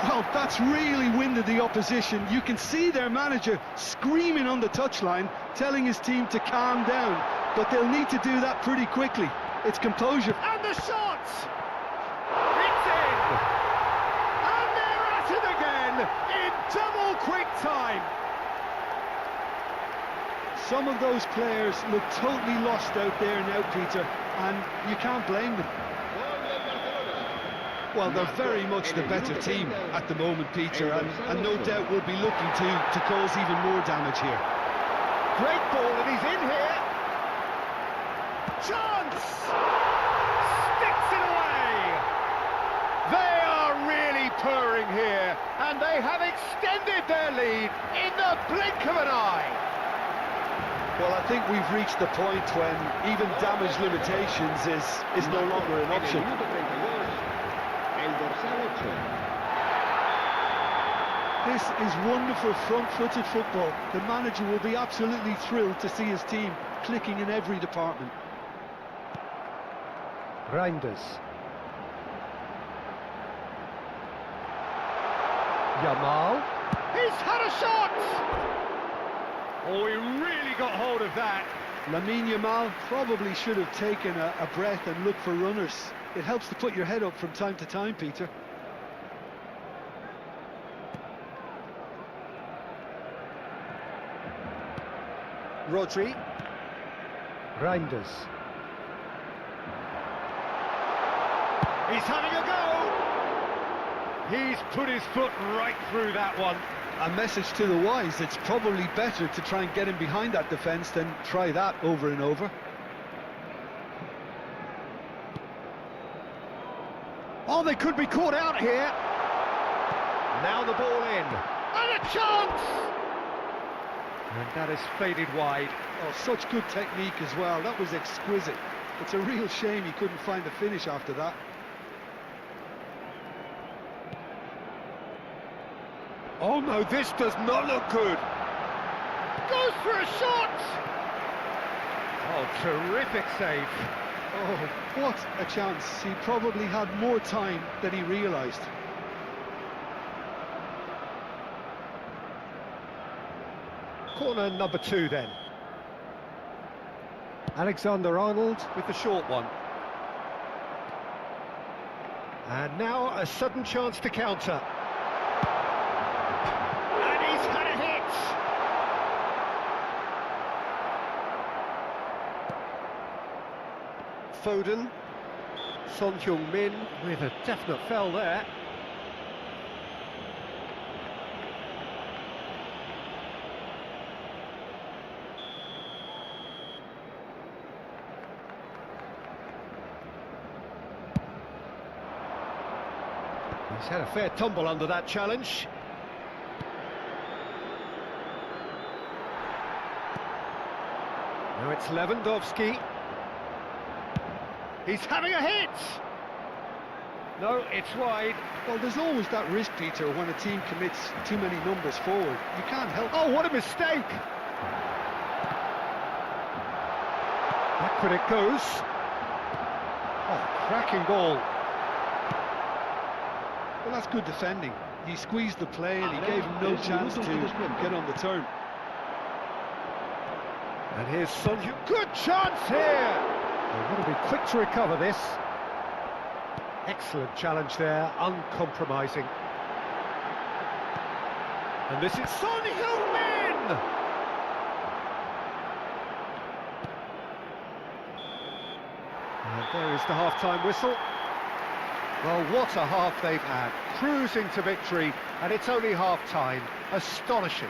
Well, that's really winded the opposition. You can see their manager screaming on the touchline, telling his team to calm down. But they'll need to do that pretty quickly. It's composure. And the shot! It's in! And they're at it again in double quick time. Some of those players look totally lost out there now, Peter, and you can't blame them. Well, they're very much the better team at the moment, Peter, and no doubt will be looking to cause even more damage here. Great ball, and he's in here. Chance! Sticks it away! They are really purring here, and they have extended their lead in the blink of an eye. Well, I think we've reached the point when even damage limitations is no longer an option. This is wonderful front-footed football. The manager will be absolutely thrilled to see his team clicking in every department. Reinders. Yamal. He's had a shot! Oh, he really got hold of that. Lamine Yamal probably should have taken a breath and looked for runners. It helps to put your head up from time to time, Peter. Rodri. Reinders. He's having a go! He's put his foot right through that one. A message to the wise, it's probably better to try and get him behind that defence than try that over and over. Oh, they could be caught out here. Now the ball in. And a chance! And that has faded wide. Oh, such good technique as well. That was exquisite. It's a real shame he couldn't find the finish after that. Oh no, this does not look good. Goes for a shot! Oh, terrific save. Oh, what a chance. He probably had more time than he realised. Corner number 2 then. Alexander-Arnold with the short one. And now a sudden chance to counter. Foden, Son Heung-min with a definite foul there. He's had a fair tumble under that challenge. Now it's Lewandowski. He's having a hit! No, it's wide. Well, there's always that risk, Peter, when a team commits too many numbers forward. You can't help it. Oh, what a mistake! Back when it goes. Oh, cracking ball. Well, that's good defending. He squeezed the play and he gave him no chance to get on the turn. And here's Son. Good chance here! They've got to be quick to recover this. Excellent challenge there, uncompromising. And this is Son Heung-min! And there is the half-time whistle. Well, what a half they've had. Cruising to victory, and it's only half-time. Astonishing.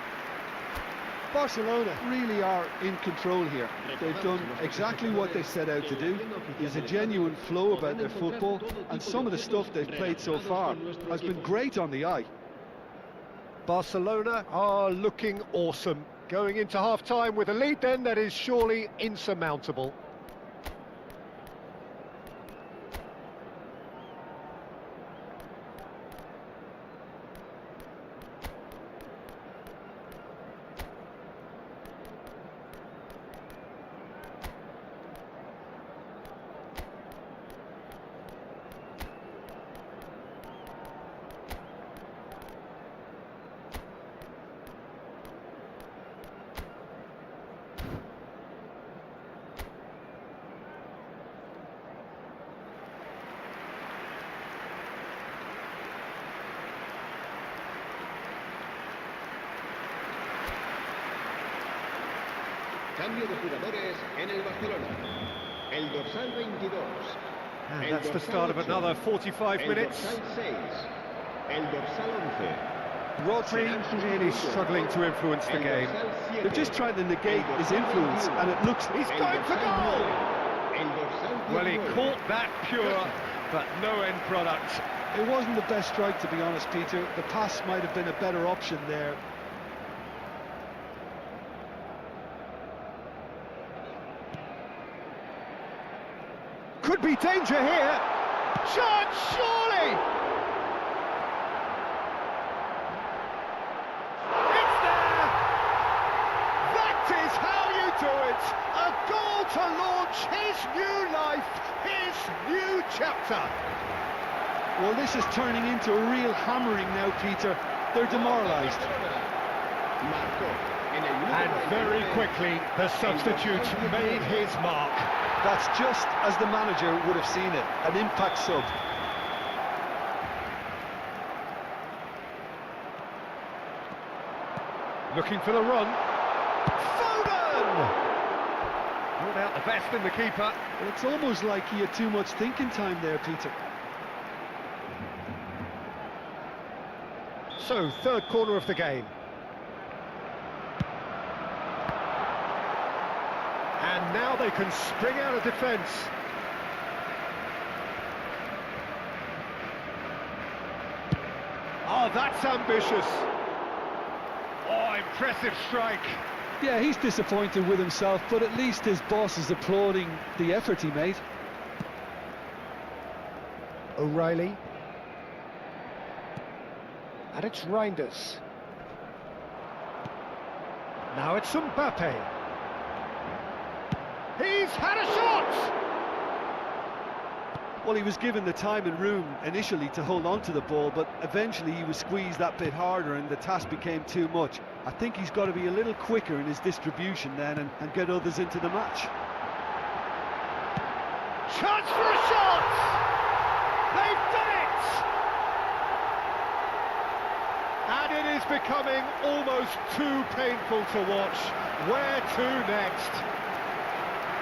Barcelona really are in control here. They've done exactly what they set out to do. There's a genuine flow about their football, and some of the stuff they've played so far has been great on the eye. Barcelona are looking awesome. Going into half-time with a lead then that is surely insurmountable. Cambio de jugadores en el Barcelona. El dorsal 22. And that's the start of another 45 minutes. El dorsal 6. El dorsal 11. Rodri really struggling to influence the game. They're just trying to negate his influence, and it looks... He's going for goal! Well, he caught that pure, but no end product. It wasn't the best strike, to be honest, Peter. The pass might have been a better option there. Could be danger here. Chance, surely! It's there! That is how you do it! A goal to launch his new life, his new chapter. Well, this is turning into a real hammering now, Peter. They're demoralised. And very quickly, the substitute made his mark. That's just as the manager would have seen it, an impact sub. Looking for the run. Foden! Pulled out the best in the keeper. Well, it's almost like he had too much thinking time there, Peter. So, third corner of the game. And now they can spring out of defence. Oh, that's ambitious. Oh, impressive strike. Yeah, he's disappointed with himself, but at least his boss is applauding the effort he made. O'Reilly. And it's Reinders. Now it's Mbappe. He's had a shot! Well, he was given the time and room initially to hold on to the ball, but eventually he was squeezed that bit harder and the task became too much. I think he's got to be a little quicker in his distribution then and get others into the match. Chance for a shot! They've done it! And it is becoming almost too painful to watch. Where to next?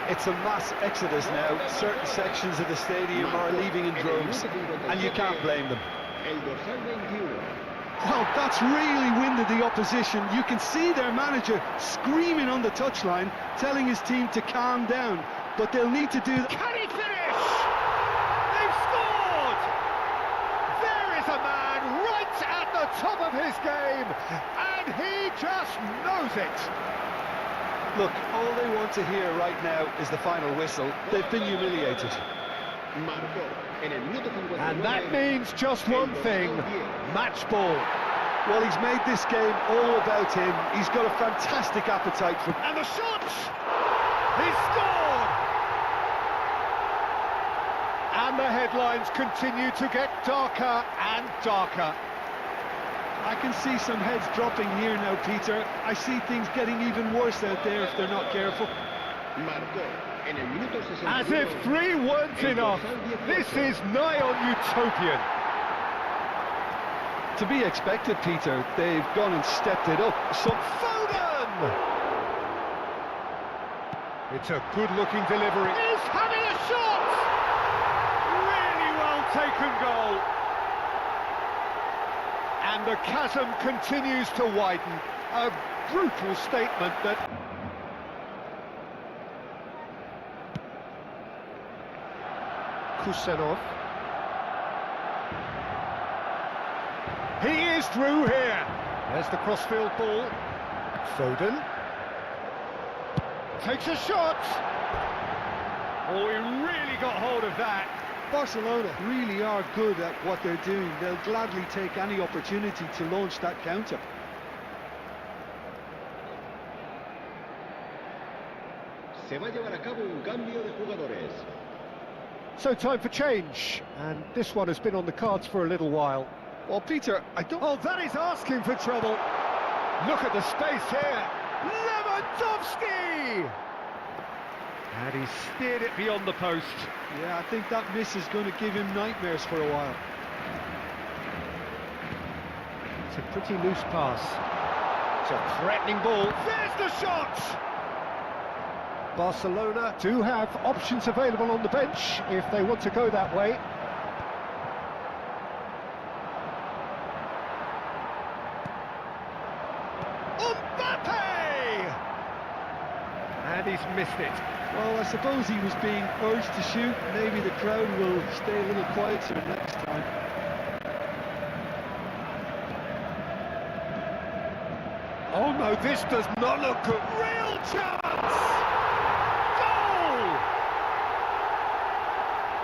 It's a mass exodus now. Certain sections of the stadium are leaving in droves, and you can't blame them. Well, that's really winded the opposition. You can see their manager screaming on the touchline, telling his team to calm down, but they'll need to do... Can he finish? They've scored! There is a man right at the top of his game, and he just knows it. Look, all they want to hear right now is the final whistle. They've been humiliated. Marcó en el minuto 59. And that means just one thing, match ball. Well, he's made this game all about him. He's got a fantastic appetite for... And the shot! He scored! And the headlines continue to get darker and darker. I can see some heads dropping here now, Peter. I see things getting even worse out there if they're not careful. Marcó en el minuto 61. As if 3 weren't enough, this is nigh on utopian. To be expected, Peter. They've gone and stepped it up. Foden! It's a good-looking delivery. He's having a shot! Really well taken goal. And the chasm continues to widen. A brutal statement that... Kusanov. He is through here. There's the crossfield ball. Foden. Takes a shot. Oh, he really got hold of that. Barcelona really are good at what they're doing. They'll gladly take any opportunity to launch that counter. Se va a llevar a cabo un cambio de jugadores. So time for change, and this one has been on the cards for a little while. Well, Peter, I don't... Oh, that is asking for trouble. Look at the space here. Lewandowski! And he steered it beyond the post. Yeah, I think that miss is going to give him nightmares for a while. It's a pretty loose pass. It's a threatening ball. There's the shot! Barcelona do have options available on the bench if they want to go that way. Mbappe! And he's missed it. Well, I suppose he was being urged to shoot. Maybe the crowd will stay a little quieter next time. Oh no, this does not look good. Real chance! Goal!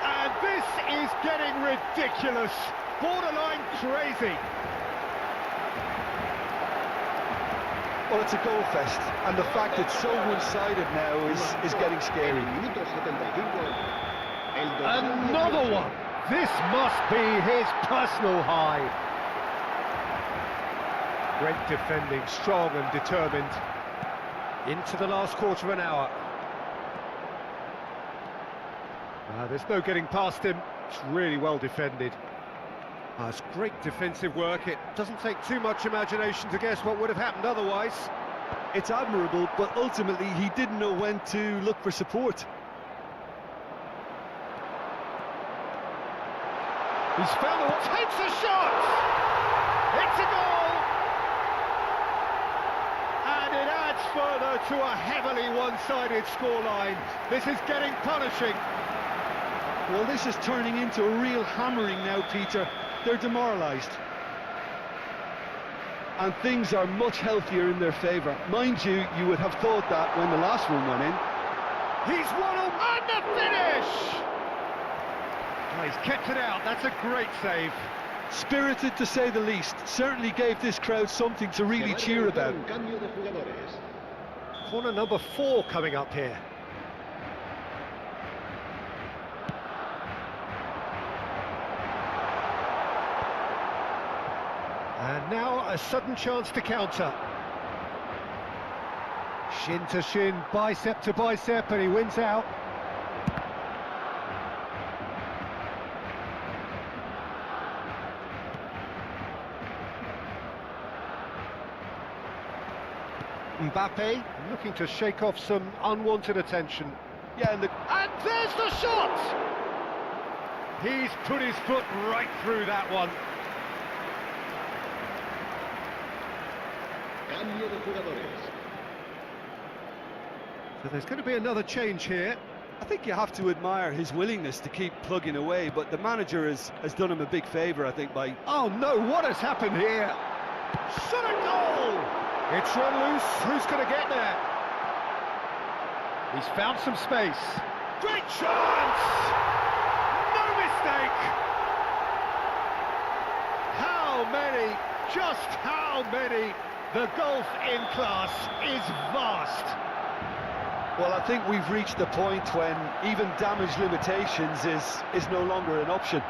And this is getting ridiculous. Borderline crazy. Well, it's a goal fest, and the fact it's so one-sided now is getting scary. Minuto 75. Another one! This must be his personal high. Great defending, strong and determined. Into the last quarter of an hour. There's no getting past him. It's really well defended. It's great defensive work. It doesn't take too much imagination to guess what would have happened otherwise. It's admirable, but ultimately he didn't know when to look for support. He's found the... Takes a shot! It's a goal! And it adds further to a heavily one-sided scoreline. This is getting punishing. Well, this is turning into a real hammering now, Peter. They're demoralised. And things are much healthier in their favour. Mind you, you would have thought that when the last one went in. He's won on the finish! Oh, he's kept it out. That's a great save. Spirited to say the least. Certainly gave this crowd something to really cheer about. Corner number 4 coming up here. And now a sudden chance to counter. Shin to shin, bicep to bicep, and he wins out. Mbappe looking to shake off some unwanted attention. Yeah, and there's the shot! He's put his foot right through that one. So there's going to be another change here. I think you have to admire his willingness to keep plugging away, but the manager has done him a big favour, I think, by... Oh no, what has happened here? Shot a goal! It's run loose, who's going to get there? He's found some space. Great chance! Just how many? The gulf in class is vast. Well, I think we've reached the point when even damage limitations is no longer an option.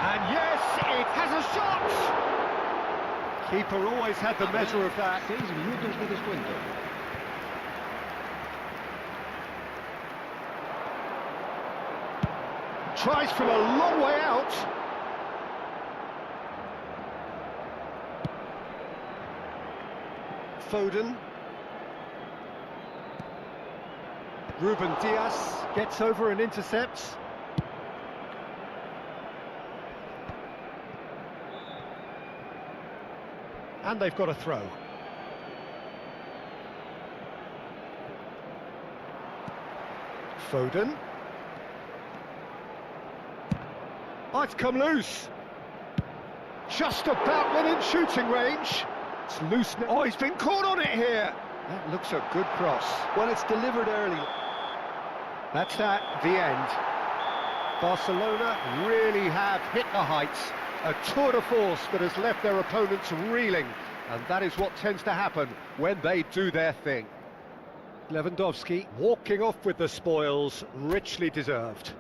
And yes, it has a shot! Keeper always had the measure of that. 6 minutos de descuento. Tries from a long way out. Foden. Ruben Dias gets over and intercepts. And they've got a throw. Foden. Oh, it's come loose. Just about within shooting range. It's loose now. Oh, he's been caught on it here. That looks a good cross. Well, it's delivered early. That's the end. Barcelona really have hit the heights. A tour de force that has left their opponents reeling. And that is what tends to happen when they do their thing. Lewandowski walking off with the spoils, richly deserved.